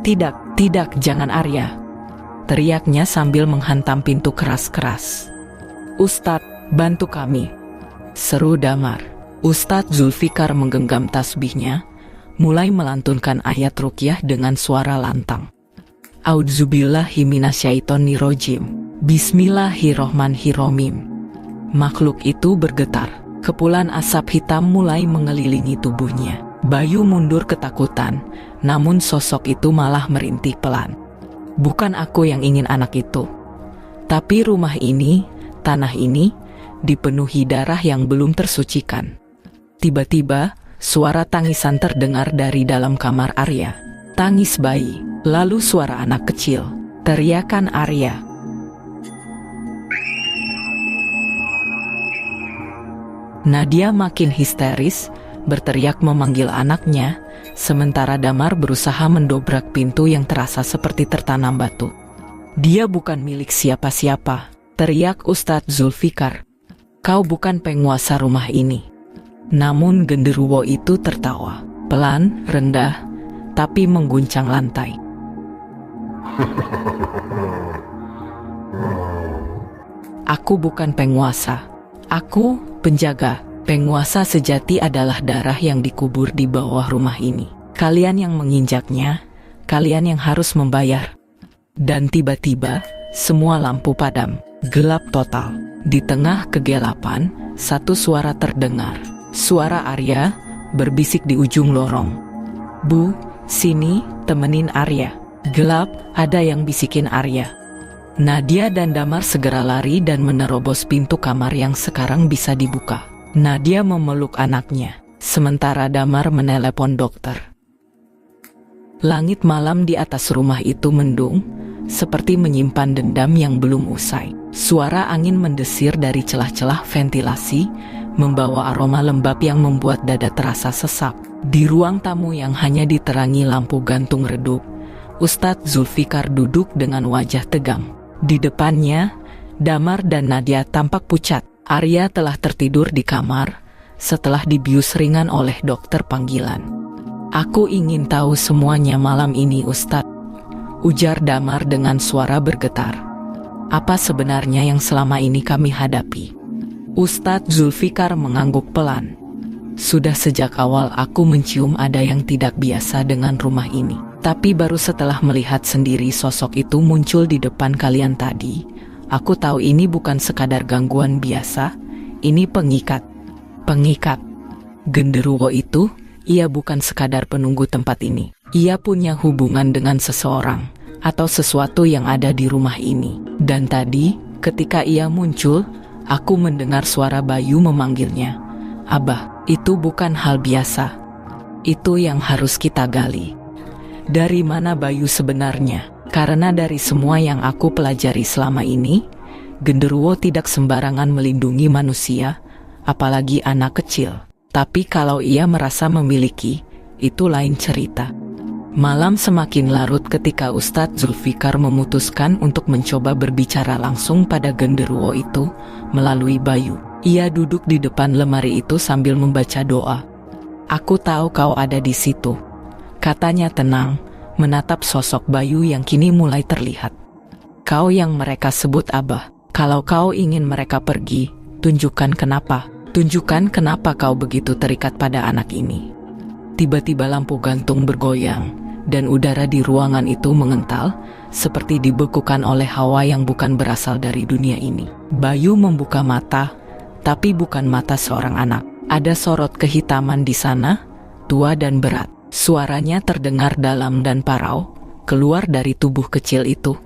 "Tidak, tidak, jangan Arya!" teriaknya sambil menghantam pintu keras-keras. "Ustadz, bantu kami!" seru Damar. Ustadz Zulfikar menggenggam tasbihnya, mulai melantunkan ayat ruqyah dengan suara lantang. "A'udzubillahi minasyaitonirrajim. Bismillahirrohmanirrohim." Makhluk itu bergetar. Kepulan asap hitam mulai mengelilingi tubuhnya. Bayu mundur ketakutan, namun sosok itu malah merintih pelan. "Bukan aku yang ingin anak itu. Tapi rumah ini, tanah ini, dipenuhi darah yang belum tersucikan." Tiba-tiba, suara tangisan terdengar dari dalam kamar Arya. Tangis bayi, lalu suara anak kecil. Teriakan Arya. Nadia makin histeris, berteriak memanggil anaknya, sementara Damar berusaha mendobrak pintu yang terasa seperti tertanam batu. "Dia bukan milik siapa-siapa," teriak Ustadz Zulfikar. "Kau bukan penguasa rumah ini." Namun genderuwo itu tertawa, pelan, rendah, tapi mengguncang lantai. "Aku bukan penguasa. Aku penjaga. Penguasa sejati adalah darah yang dikubur di bawah rumah ini. Kalian yang menginjaknya, kalian yang harus membayar." Dan tiba-tiba, semua lampu padam, gelap total. Di tengah kegelapan, satu suara terdengar. Suara Arya berbisik di ujung lorong. "Bu, sini, temenin Arya." "Gelap," ada yang bisikin Arya. Nadia dan Damar segera lari dan menerobos pintu kamar yang sekarang bisa dibuka. Nadia memeluk anaknya, sementara Damar menelepon dokter. Langit malam di atas rumah itu mendung, seperti menyimpan dendam yang belum usai. Suara angin mendesir dari celah-celah ventilasi, membawa aroma lembab yang membuat dada terasa sesak. Di ruang tamu yang hanya diterangi lampu gantung redup, Ustadz Zulfikar duduk dengan wajah tegang. Di depannya, Damar dan Nadia tampak pucat. Arya telah tertidur di kamar setelah dibius ringan oleh dokter panggilan. "Aku ingin tahu semuanya malam ini, Ustadz," ujar Damar dengan suara bergetar. "Apa sebenarnya yang selama ini kami hadapi?" Ustadz Zulfikar mengangguk pelan. "Sudah sejak awal aku mencium ada yang tidak biasa dengan rumah ini. Tapi baru setelah melihat sendiri sosok itu muncul di depan kalian tadi, aku tahu ini bukan sekadar gangguan biasa, ini pengikat." "Pengikat?" "Genderuwo itu, ia bukan sekadar penunggu tempat ini. Ia punya hubungan dengan seseorang atau sesuatu yang ada di rumah ini. Dan tadi, ketika ia muncul, aku mendengar suara Bayu memanggilnya. Abah, itu bukan hal biasa. Itu yang harus kita gali. Dari mana Bayu sebenarnya? Karena dari semua yang aku pelajari selama ini, genderuwo tidak sembarangan melindungi manusia, apalagi anak kecil. Tapi kalau ia merasa memiliki, itu lain cerita." Malam semakin larut ketika Ustadz Zulfikar memutuskan untuk mencoba berbicara langsung pada genderuwo itu melalui Bayu. Ia duduk di depan lemari itu sambil membaca doa. "Aku tahu kau ada di situ," katanya tenang, menatap sosok Bayu yang kini mulai terlihat. "Kau yang mereka sebut Abah. Kalau kau ingin mereka pergi, tunjukkan kenapa. Tunjukkan kenapa kau begitu terikat pada anak ini." Tiba-tiba lampu gantung bergoyang, dan udara di ruangan itu mengental, seperti dibekukan oleh hawa yang bukan berasal dari dunia ini. Bayu membuka mata, tapi bukan mata seorang anak. Ada sorot kehitaman di sana, tua dan berat. Suaranya terdengar dalam dan parau, keluar dari tubuh kecil itu.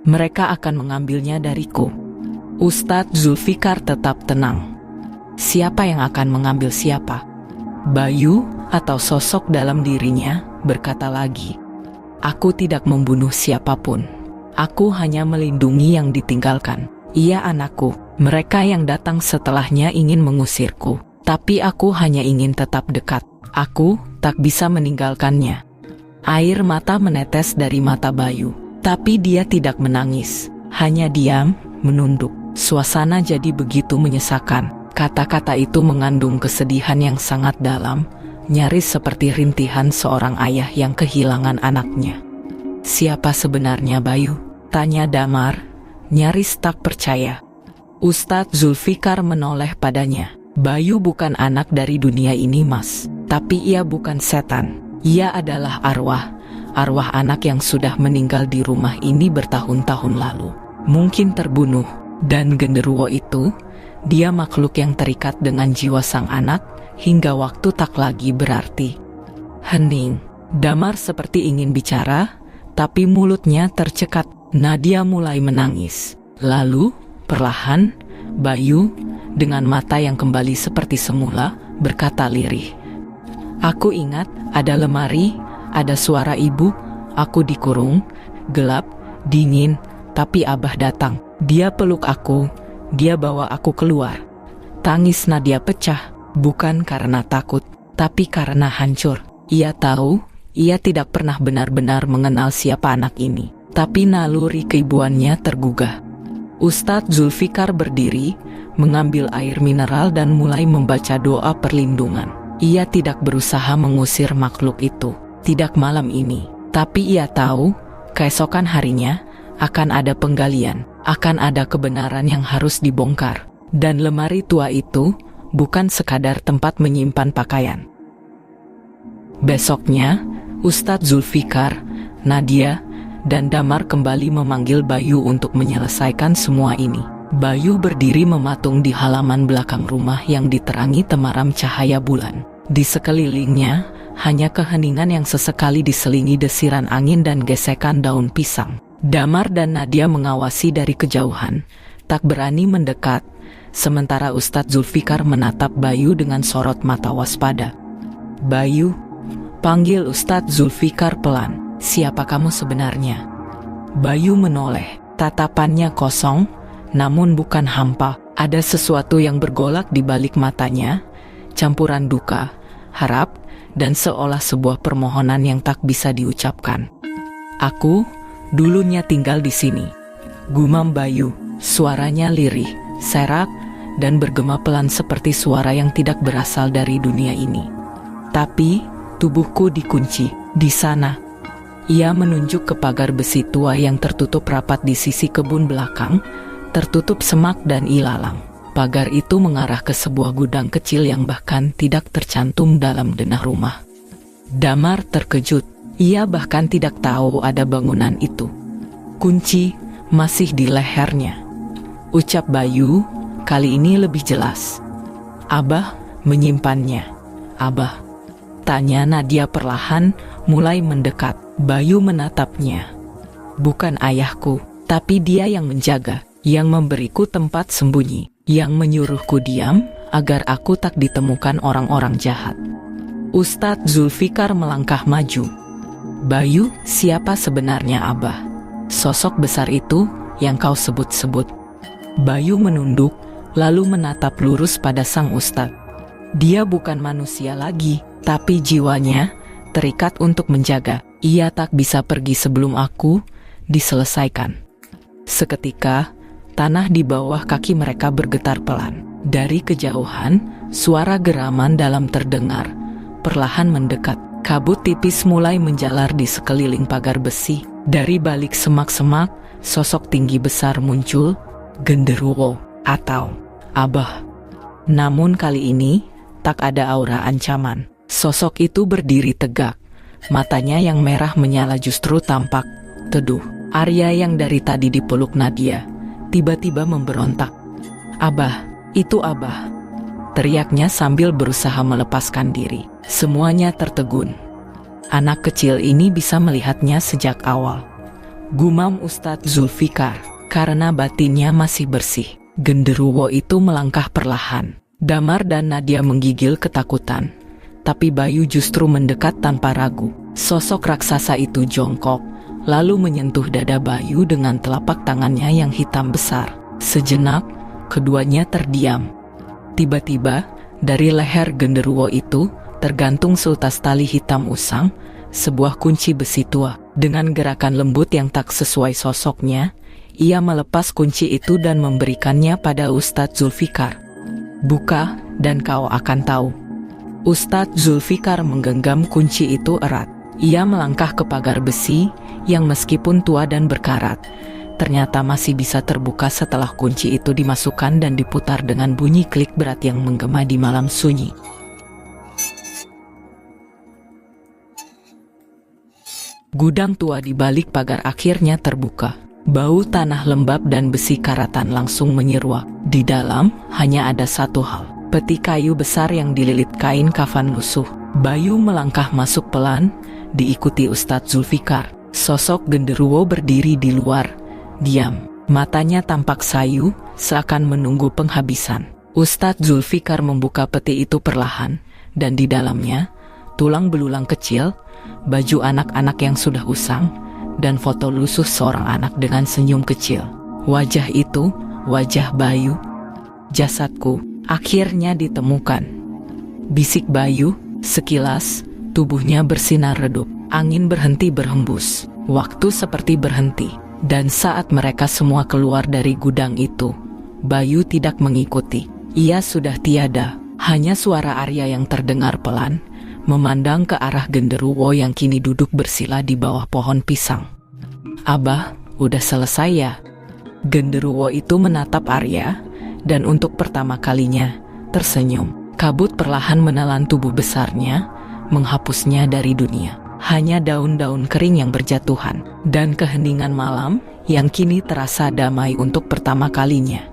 "Mereka akan mengambilnya dariku." Ustadz Zulfikar tetap tenang. Siapa yang akan mengambil siapa? Bayu atau sosok dalam dirinya berkata lagi, "Aku tidak membunuh siapapun. Aku hanya melindungi yang ditinggalkan. Ia anakku. Mereka yang datang setelahnya ingin mengusirku, tapi aku hanya ingin tetap dekat. Aku tak bisa meninggalkannya." Air mata menetes dari mata Bayu, tapi dia tidak menangis, hanya diam, menunduk. Suasana jadi begitu menyesakan. Kata-kata itu mengandung kesedihan yang sangat dalam, nyaris seperti rintihan seorang ayah yang kehilangan anaknya. "Siapa sebenarnya Bayu?" tanya Damar, nyaris tak percaya. Ustadz Zulfikar menoleh padanya. "Bayu bukan anak dari dunia ini, Mas. Tapi ia bukan setan. Ia adalah arwah anak yang sudah meninggal di rumah ini bertahun-tahun lalu. Mungkin terbunuh. Dan genderuwo itu, dia makhluk yang terikat dengan jiwa sang anak hingga waktu tak lagi berarti." Hening. Damar seperti ingin bicara, tapi mulutnya tercekat. Nadia mulai menangis. Lalu, perlahan, Bayu, dengan mata yang kembali seperti semula, berkata lirih, "Aku ingat, ada lemari, ada suara ibu, aku dikurung, gelap, dingin, tapi Abah datang. Dia peluk aku, dia bawa aku keluar." Tangis Nadia pecah, bukan karena takut, tapi karena hancur. Ia tahu, ia tidak pernah benar-benar mengenal siapa anak ini, tapi naluri keibuannya tergugah. Ustadz Zulfikar berdiri, mengambil air mineral dan mulai membaca doa perlindungan. Ia tidak berusaha mengusir makhluk itu, tidak malam ini, tapi ia tahu, keesokan harinya, akan ada penggalian, akan ada kebenaran yang harus dibongkar. Dan lemari tua itu bukan sekadar tempat menyimpan pakaian. Besoknya, Ustadz Zulfikar, Nadia, dan Damar kembali memanggil Bayu untuk menyelesaikan semua ini. Bayu berdiri mematung di halaman belakang rumah yang diterangi temaram cahaya bulan. Di sekelilingnya, hanya keheningan yang sesekali diselingi desiran angin dan gesekan daun pisang. Damar dan Nadia mengawasi dari kejauhan, tak berani mendekat, sementara Ustadz Zulfikar menatap Bayu dengan sorot mata waspada. "Bayu," panggil Ustadz Zulfikar pelan, "siapa kamu sebenarnya?" Bayu menoleh, tatapannya kosong, namun bukan hampa. Ada sesuatu yang bergolak di balik matanya, campuran duka, harap, dan seolah sebuah permohonan yang tak bisa diucapkan. Aku dulunya tinggal di sini, gumam Bayu, suaranya lirih, serak, dan bergema pelan seperti suara yang tidak berasal dari dunia ini. Tapi tubuhku dikunci di sana. Ia menunjuk ke pagar besi tua yang tertutup rapat di sisi kebun belakang, tertutup semak dan ilalang. Pagar itu mengarah ke sebuah gudang kecil yang bahkan tidak tercantum dalam denah rumah. Damar terkejut. Ia bahkan tidak tahu ada bangunan itu. Kunci masih di lehernya. Ucap Bayu kali ini lebih jelas. Abah menyimpannya. Abah, tanya Nadia perlahan, mulai mendekat. Bayu menatapnya. Bukan ayahku, tapi dia yang menjaga, yang memberiku tempat sembunyi, yang menyuruhku diam agar aku tak ditemukan orang-orang jahat. Ustadz Zulfikar melangkah maju. Bayu, siapa sebenarnya Abah? Sosok besar itu yang kau sebut-sebut. Bayu menunduk, lalu menatap lurus pada sang ustadz. Dia bukan manusia lagi, tapi jiwanya terikat untuk menjaga. Ia tak bisa pergi sebelum aku diselesaikan. Seketika, tanah di bawah kaki mereka bergetar pelan. Dari kejauhan, suara geraman dalam terdengar, perlahan mendekat. Kabut tipis mulai menjalar di sekeliling pagar besi. Dari balik semak-semak, sosok tinggi besar muncul, genderuwo atau Abah. Namun kali ini, tak ada aura ancaman. Sosok itu berdiri tegak. Matanya yang merah menyala justru tampak teduh. Arya yang dari tadi dipeluk Nadia tiba-tiba memberontak. Abah, itu Abah, teriaknya sambil berusaha melepaskan diri. Semuanya tertegun. Anak kecil ini bisa melihatnya sejak awal. Gumam Ustadz Zulfikar, karena batinnya masih bersih. Genderuwo itu melangkah perlahan. Damar dan Nadia menggigil ketakutan. Tapi Bayu justru mendekat tanpa ragu. Sosok raksasa itu jongkok, lalu menyentuh dada Bayu dengan telapak tangannya yang hitam besar. Sejenak, keduanya terdiam. Tiba-tiba, dari leher genderuwo itu, tergantung seutas tali hitam usang, sebuah kunci besi tua. Dengan gerakan lembut yang tak sesuai sosoknya, ia melepas kunci itu dan memberikannya pada Ustadz Zulfikar. Buka, dan kau akan tahu. Ustadz Zulfikar menggenggam kunci itu erat. Ia melangkah ke pagar besi yang meskipun tua dan berkarat, ternyata masih bisa terbuka setelah kunci itu dimasukkan dan diputar dengan bunyi klik berat yang menggema di malam sunyi. Gudang tua di balik pagar akhirnya terbuka. Bau tanah lembab dan besi karatan langsung menyeruak. Di dalam hanya ada satu hal. Peti kayu besar yang dililit kain kafan lusuh. Bayu melangkah masuk pelan, diikuti Ustadz Zulfikar. Sosok genderuwo berdiri di luar, diam. Matanya tampak sayu, seakan menunggu penghabisan. Ustadz Zulfikar membuka peti itu perlahan, dan di dalamnya, tulang belulang kecil, baju anak-anak yang sudah usang, dan foto lusuh seorang anak dengan senyum kecil. Wajah itu, wajah Bayu. Jasadku akhirnya ditemukan, bisik Bayu. Sekilas, tubuhnya bersinar redup. Angin berhenti berhembus. Waktu seperti berhenti. Dan saat mereka semua keluar dari gudang itu, Bayu tidak mengikuti. Ia sudah tiada. Hanya suara Arya yang terdengar pelan, memandang ke arah genderuwo yang kini duduk bersila di bawah pohon pisang. Abah, udah selesai ya? Genderuwo itu menatap Arya, dan untuk pertama kalinya, tersenyum. Kabut perlahan menelan tubuh besarnya, menghapusnya dari dunia. Hanya daun-daun kering yang berjatuhan, dan keheningan malam yang kini terasa damai untuk pertama kalinya.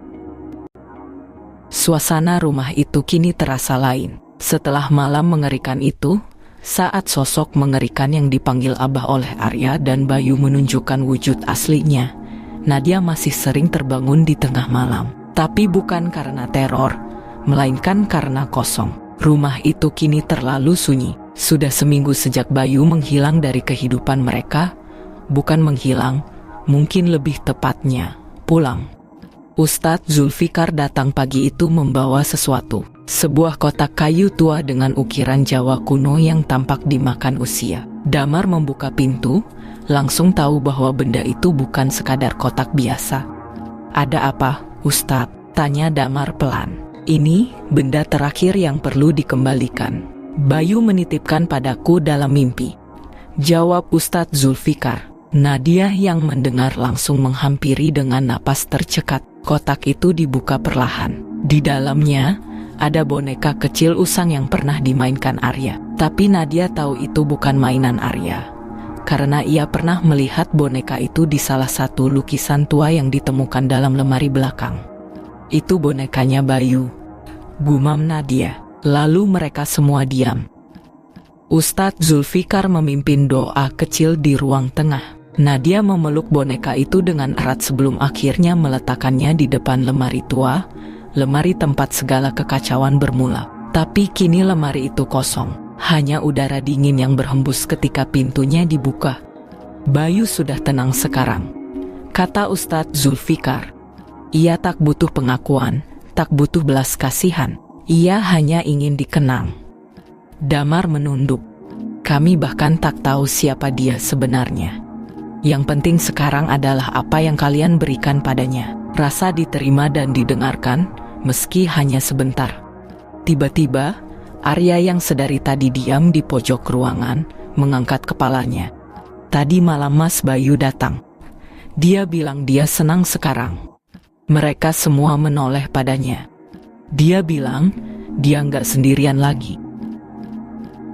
Suasana rumah itu kini terasa lain. Setelah malam mengerikan itu, saat sosok mengerikan yang dipanggil Abah oleh Arya dan Bayu menunjukkan wujud aslinya, Nadia masih sering terbangun di tengah malam. Tapi bukan karena teror, melainkan karena kosong. Rumah itu kini terlalu sunyi. Sudah seminggu sejak Bayu menghilang dari kehidupan mereka. Bukan menghilang, mungkin lebih tepatnya, pulang. Ustadz Zulfikar datang pagi itu membawa sesuatu. Sebuah kotak kayu tua dengan ukiran Jawa kuno yang tampak dimakan usia. Damar membuka pintu, langsung tahu bahwa benda itu bukan sekadar kotak biasa. "Ada apa, Ustadz?" tanya Damar pelan. "Ini benda terakhir yang perlu dikembalikan. Bayu menitipkan padaku dalam mimpi," jawab Ustadz Zulfikar. Nadia yang mendengar langsung menghampiri dengan napas tercekat. Kotak itu dibuka perlahan. Di dalamnya ada boneka kecil usang yang pernah dimainkan Arya. Tapi Nadia tahu itu bukan mainan Arya, karena ia pernah melihat boneka itu di salah satu lukisan tua yang ditemukan dalam lemari belakang. "Itu bonekanya Bayu," gumam Nadia. Lalu mereka semua diam. Ustadz Zulfikar memimpin doa kecil di ruang tengah. Nadia memeluk boneka itu dengan erat sebelum akhirnya meletakkannya di depan lemari tua, lemari tempat segala kekacauan bermula. Tapi kini lemari itu kosong, hanya udara dingin yang berhembus ketika pintunya dibuka. "Bayu sudah tenang sekarang," kata Ustadz Zulfikar. "Ia tak butuh pengakuan, tak butuh belas kasihan. Ia hanya ingin dikenang." Damar menunduk. "Kami bahkan tak tahu siapa dia sebenarnya. Yang penting sekarang adalah apa yang kalian berikan padanya. Rasa diterima dan didengarkan, meski hanya sebentar." Tiba-tiba, Arya yang sedari tadi diam di pojok ruangan, mengangkat kepalanya. "Tadi malam Mas Bayu datang. Dia bilang dia senang sekarang." Mereka semua menoleh padanya. "Dia bilang, dia nggak sendirian lagi."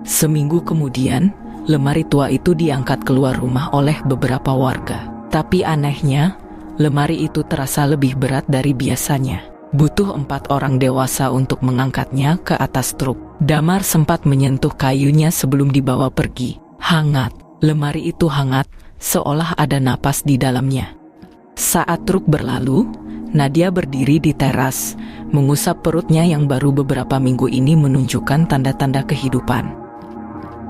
Seminggu kemudian, lemari tua itu diangkat keluar rumah oleh beberapa warga. Tapi anehnya, lemari itu terasa lebih berat dari biasanya. Butuh 4 orang dewasa untuk mengangkatnya ke atas truk. Damar sempat menyentuh kayunya sebelum dibawa pergi. Hangat, lemari itu hangat, seolah ada napas di dalamnya. Saat truk berlalu, Nadia berdiri di teras, mengusap perutnya yang baru beberapa minggu ini menunjukkan tanda-tanda kehidupan.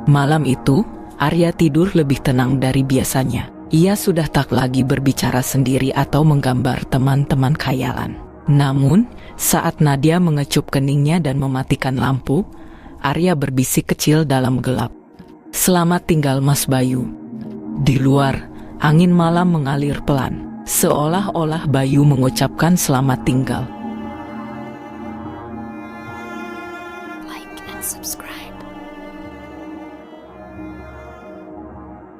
Malam itu, Arya tidur lebih tenang dari biasanya. Ia sudah tak lagi berbicara sendiri atau menggambar teman-teman khayalan. Namun, saat Nadia mengecup keningnya dan mematikan lampu, Arya berbisik kecil dalam gelap. "Selamat tinggal Mas Bayu." Di luar, angin malam mengalir pelan, seolah-olah Bayu mengucapkan selamat tinggal.